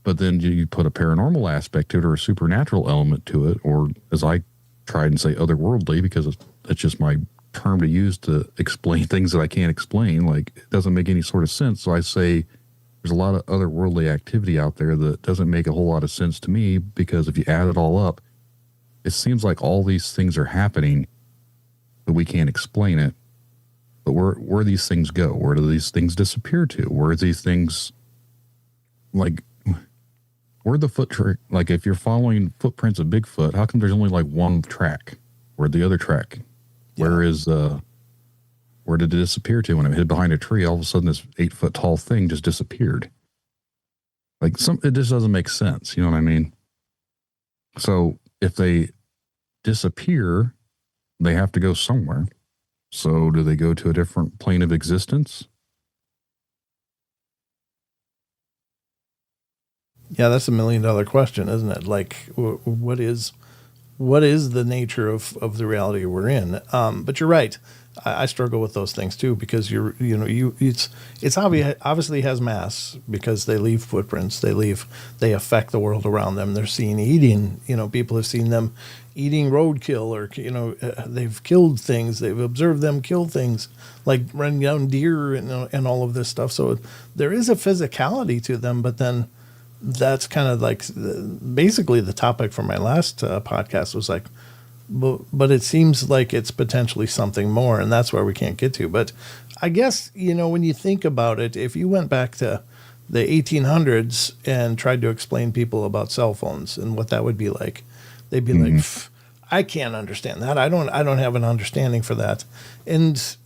But then you put a paranormal aspect to it, or a supernatural element to it, or, as I tried and say, otherworldly, because it's just my term to use to explain things that I can't explain. Like, it doesn't make any sort of sense. So I say there's a lot of otherworldly activity out there that doesn't make a whole lot of sense to me, because if you add it all up, it seems like all these things are happening, but we can't explain it. But where these things go? Where do these things disappear to? Where are these things, like, where the foot track? Like, if you're following footprints of Bigfoot, how come there's only like one track? Where'd the other track? Yeah. Where did it disappear to? When it hid behind a tree, all of a sudden this 8-foot tall thing just disappeared. Like, it just doesn't make sense. You know what I mean? So if they disappear, they have to go somewhere. So do they go to a different plane of existence? Yeah, that's $1 million question, isn't it? Like, what is the nature of the reality we're in? But you're right. I struggle with those things too, because it's obviously has mass, because they leave footprints. They affect the world around them. They're seen eating. People have seen them eating roadkill, or they've killed things. They've observed them kill things, like running down deer and all of this stuff. So there is a physicality to them, but then that's kind of like basically the topic for my last podcast was like, but it seems like it's potentially something more, and that's where we can't get to. But I guess, when you think about it, if you went back to the 1800s and tried to explain people about cell phones and what that would be like, they'd be like, I can't understand that. I don't have an understanding for that. And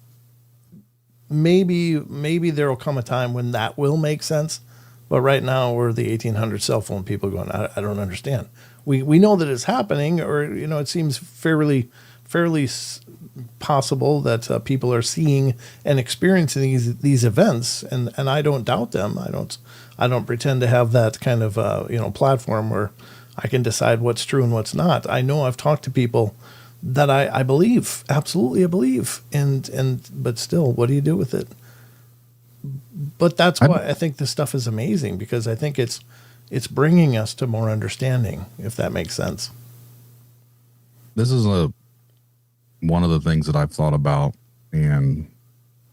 maybe there will come a time when that will make sense. But right now, we're the 1800 cell phone people going, I don't understand. We know that it's happening, or, it seems fairly possible that people are seeing and experiencing these events, and I don't doubt them. I don't pretend to have that kind of platform where I can decide what's true and what's not. I know I've talked to people that I believe, absolutely I believe, but still, what do you do with it? But that's why I think this stuff is amazing, because I think it's bringing us to more understanding, if that makes sense. This is one of the things that I've thought about, and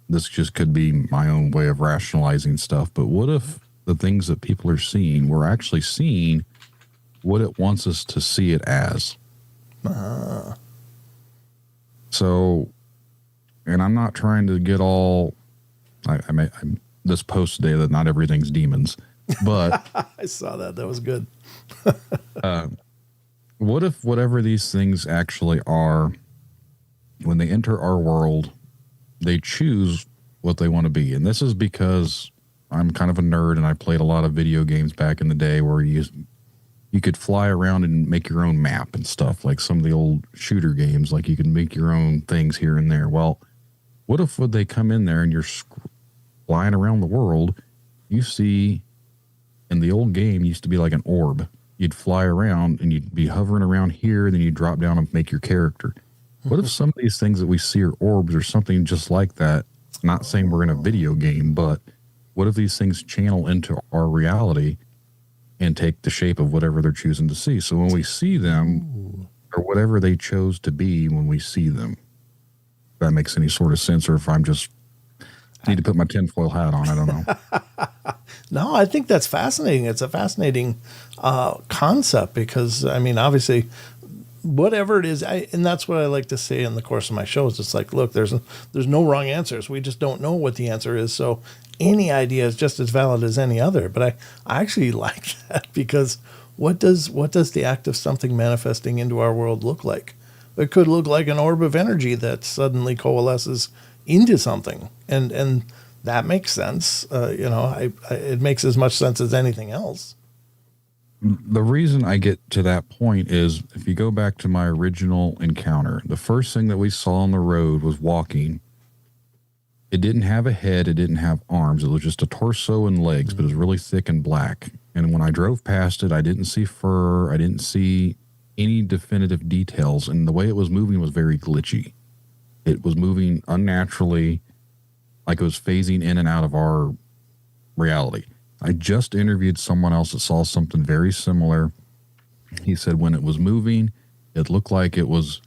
this just could be my own way of rationalizing stuff. But what if the things that people are seeing, we're actually seeing what it wants us to see it as? So, and I'm not trying to get all... I this post today that not everything's demons, but I saw that. That was good. what if whatever these things actually are, when they enter our world, they choose what they want to be? And this is because I'm kind of a nerd and I played a lot of video games back in the day where you could fly around and make your own map and stuff, like some of the old shooter games, like you can make your own things here and there. Well, what if would they come in there and you're flying around the world, you see, in the old game used to be like an orb. You'd fly around and you'd be hovering around here, then you drop down and make your character. What if some of these things that we see are orbs or something just like that? Not saying we're in a video game, but what if these things channel into our reality and take the shape of whatever they're choosing to see? So when we see them, or whatever they chose to be when we see them, if that makes any sort of sense, or if I'm just need to put my tinfoil hat on, I don't know. No, I think that's fascinating. It's a fascinating concept because, I mean, obviously, whatever it is, and that's what I like to say in the course of my shows. It's like, look, there's no wrong answers. We just don't know what the answer is. So any idea is just as valid as any other. But I actually like that because what does the act of something manifesting into our world look like? It could look like an orb of energy that suddenly coalesces into something, and that makes sense. It makes as much sense as anything else. The reason I get to that point is if you go back to my original encounter, the first thing that we saw on the road was walking. It didn't have a head. It didn't have arms. It was just a torso and legs, but it was really thick and black. And when I drove past it, I didn't see fur. I didn't see any definitive details. And the way it was moving was very glitchy. It was moving unnaturally, like it was phasing in and out of our reality. I just interviewed someone else that saw something very similar. He said when it was moving, it looked like it was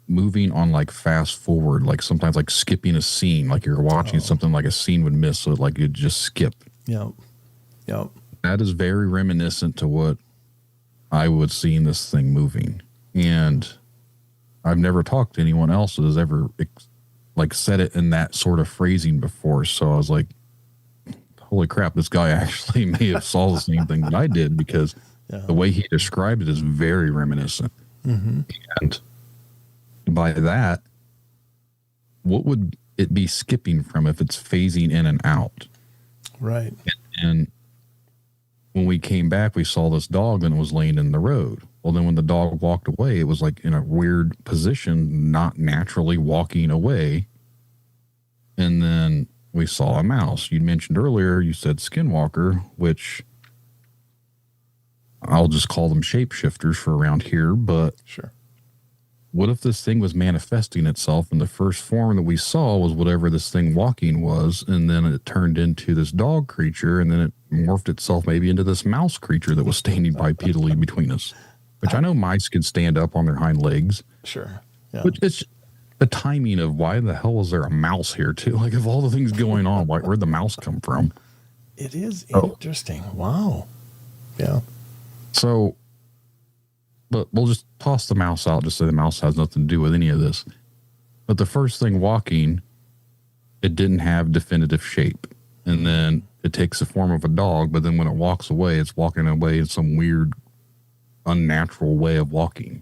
moving on like fast forward, like sometimes like skipping a scene, like you're watching something like a scene would miss, so like you'd just skip. Yep. That is very reminiscent to what I would see in this thing moving. And I've never talked to anyone else that has ever like said it in that sort of phrasing before. So I was like, holy crap, this guy actually may have saw the same thing that I did because the way he described it is very reminiscent. Mm-hmm. And by that, what would it be skipping from if it's phasing in and out? Right. And when we came back, we saw this dog and it was laying in the road. Well, then when the dog walked away, it was like in a weird position, not naturally walking away. And then we saw a mouse. You mentioned earlier, you said skinwalker, which I'll just call them shapeshifters for around here. But sure, what if this thing was manifesting itself and the first form that we saw was whatever this thing walking was, and then it turned into this dog creature, and then it morphed itself maybe into this mouse creature that was standing bipedally between us, which I know mice can stand up on their hind legs. Sure. Yeah. Which it's the timing of why the hell is there a mouse here too? Like of all the things going on, where'd the mouse come from? It is interesting. Wow. Yeah. So, but we'll just toss the mouse out, just say the mouse has nothing to do with any of this. But the first thing walking, it didn't have definitive shape. And then it takes the form of a dog, but then when it walks away, it's walking away in some weird, unnatural way of walking.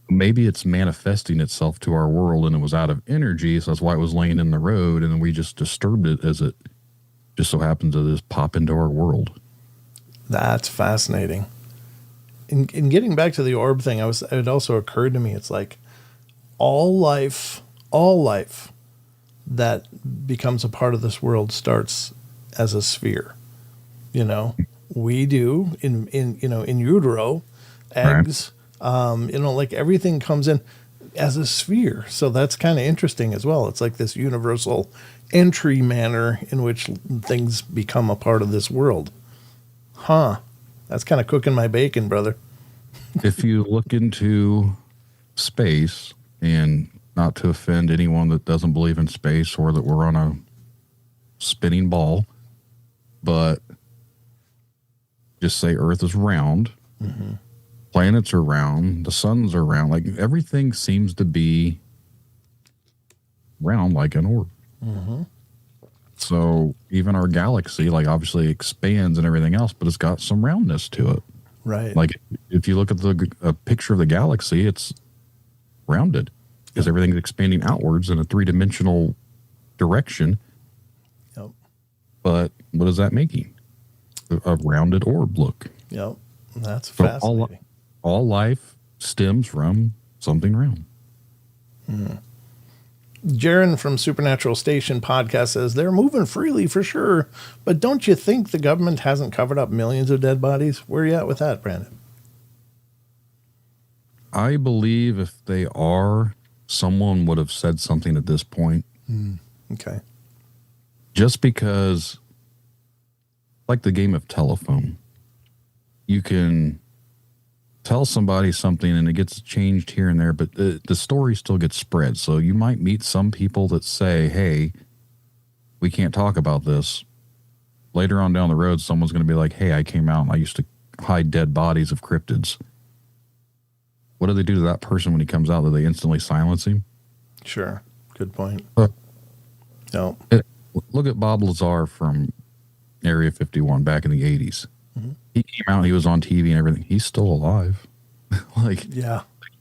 Maybe it's manifesting itself to our world and it was out of energy, so that's why it was laying in the road, and then we just disturbed it as it just so happens to just pop into our world. That's fascinating. In getting back to the orb thing, it also occurred to me, it's like all life that becomes a part of this world starts as a sphere. You know, we do in utero, eggs, right. Like everything comes in as a sphere. So that's kind of interesting as well. It's like this universal entry manner in which things become a part of this world. Huh. That's kind of cooking my bacon, brother. If you look into space, and not to offend anyone that doesn't believe in space or that we're on a spinning ball, but just say Earth is round, mm-hmm. planets are round, the suns are round, like everything seems to be round like an orb. Mm-hmm. So even our galaxy, like obviously expands and everything else, but it's got some roundness to it. Right. Like if you look at a picture of the galaxy, it's rounded because everything's expanding outwards in a 3-dimensional direction. Yep. But what is that making? A rounded orb look. Yep. That's fascinating. All life stems from something round. Jaron from Supernatural Station podcast says they're moving freely for sure, but don't you think the government hasn't covered up millions of dead bodies? Where are you at with that, Brandon? I believe if they are, someone would have said something at this point. Okay. Just because, like the game of telephone, you can tell somebody something and it gets changed here and there, but the story still gets spread. So you might meet some people that say, hey, we can't talk about this. Later on down the road, someone's going to be like, hey, I came out and I used to hide dead bodies of cryptids. What do they do to that person when he comes out? Do they instantly silence him? Sure. Good point. No. Look at Bob Lazar from Area 51 back in the 80s. He came out, he was on TV and everything. He's still alive.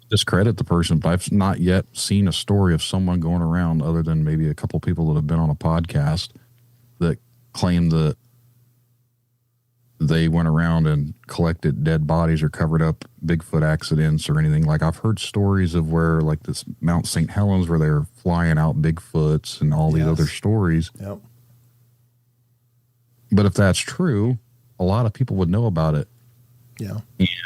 Discredit the person, but I've not yet seen a story of someone going around other than maybe a couple people that have been on a podcast that claim that they went around and collected dead bodies or covered up Bigfoot accidents or anything. Like I've heard stories of where like this Mount St. Helens where they're flying out Bigfoots and all these other stories. Yep. But if that's true, a lot of people would know about it. Yeah.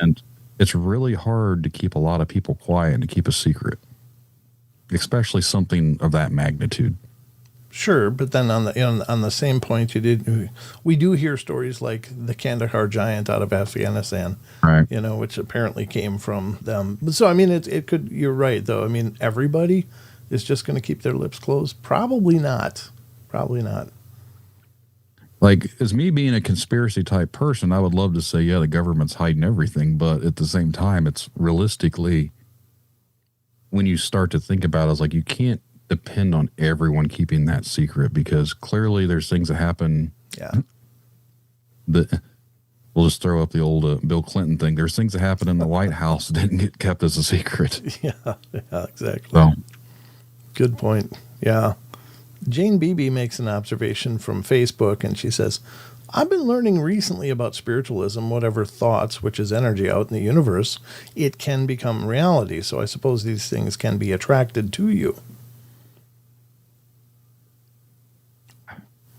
And it's really hard to keep a lot of people quiet and to keep a secret, especially something of that magnitude. Sure, but then on the same point, we do hear stories like the Kandahar giant out of Afghanistan, right? Which apparently came from them. So I mean, it could. You're right, though. I mean, everybody is just going to keep their lips closed. Probably not. Probably not. Like, as me being a conspiracy type person, I would love to say, yeah, the government's hiding everything, but at the same time, it's realistically, when you start to think about it, it's like you can't depend on everyone keeping that secret because clearly there's things that happen. Yeah. That we'll just throw up the old Bill Clinton thing. There's things that happen in the White House that didn't get kept as a secret. Yeah, exactly. So, good point. Yeah. Jane Beebe makes an observation from Facebook, and she says, I've been learning recently about spiritualism, whatever thoughts, which is energy out in the universe, it can become reality. So I suppose these things can be attracted to you.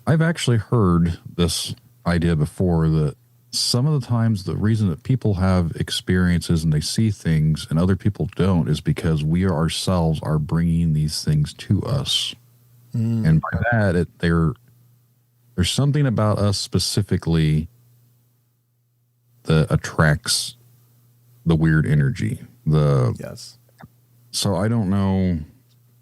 I've actually heard this idea before that some of the times the reason that people have experiences and they see things and other people don't is because we ourselves are bringing these things to us. And by that, there's something about us specifically that attracts the weird energy. Yes. So I don't know.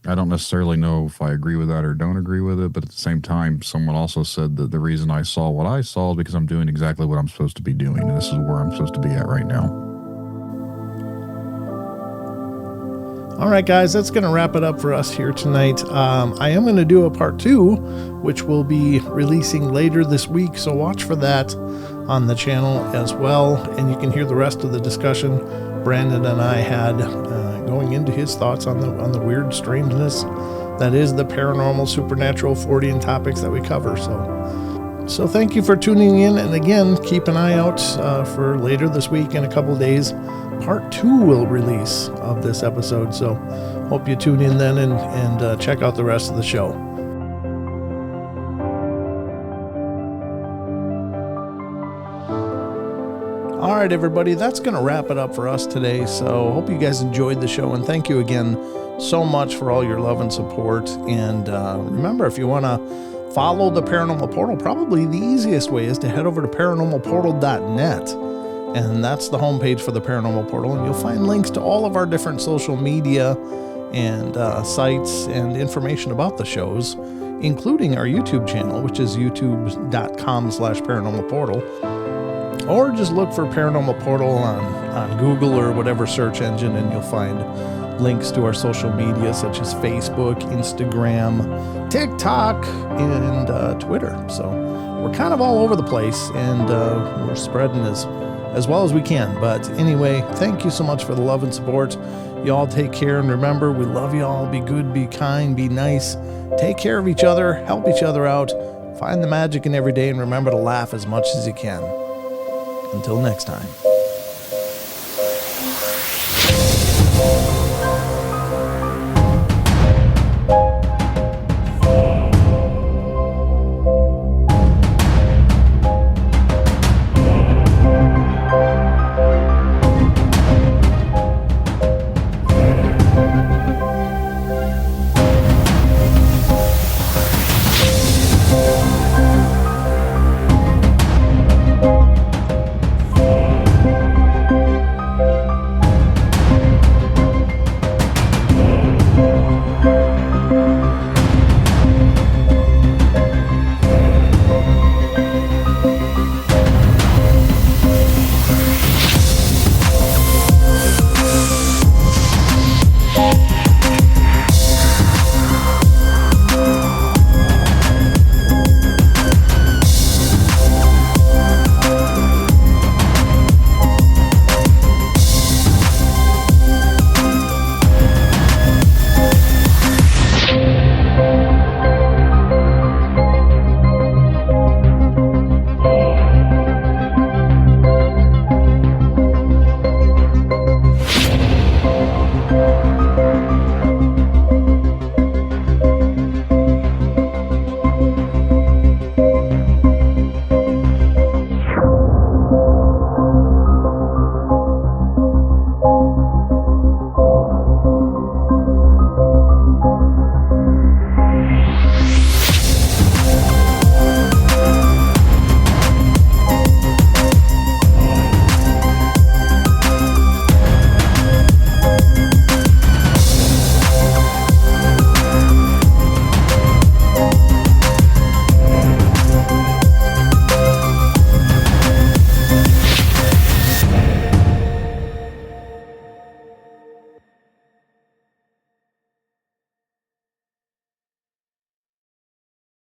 I don't necessarily know if I agree with that or don't agree with it. But at the same time, someone also said that the reason I saw what I saw is because I'm doing exactly what I'm supposed to be doing. And this is where I'm supposed to be at right now. All right, guys, that's going to wrap it up for us here tonight. I am going to do a part 2, which will be releasing later this week. So watch for that on the channel as well. And you can hear the rest of the discussion Brandon and I had going into his thoughts on the weird strangeness that is the paranormal, supernatural, Fortean topics that we cover. So thank you for tuning in. And again, keep an eye out for later this week in a couple of days. Part 2 will release of this episode, so hope you tune in then and check out the rest of the show. All right, everybody, that's going to wrap it up for us today. So hope you guys enjoyed the show, and thank you again so much for all your love and support. And remember, if you want to follow the Paranormal Portal, probably the easiest way is to head over to paranormalportal.net. And that's the homepage for the Paranormal Portal. And you'll find links to all of our different social media and sites and information about the shows, including our YouTube channel, which is youtube.com/paranormalportal. Or just look for Paranormal Portal on Google or whatever search engine, and you'll find links to our social media, such as Facebook, Instagram, TikTok, and Twitter. So we're kind of all over the place, and we're spreading as as well as we can. But anyway, thank you so much for the love and support. Y'all take care, and remember, we love y'all. Be good, be kind, be nice. Take care of each other, help each other out, find the magic in every day, and remember to laugh as much as you can. Until next time.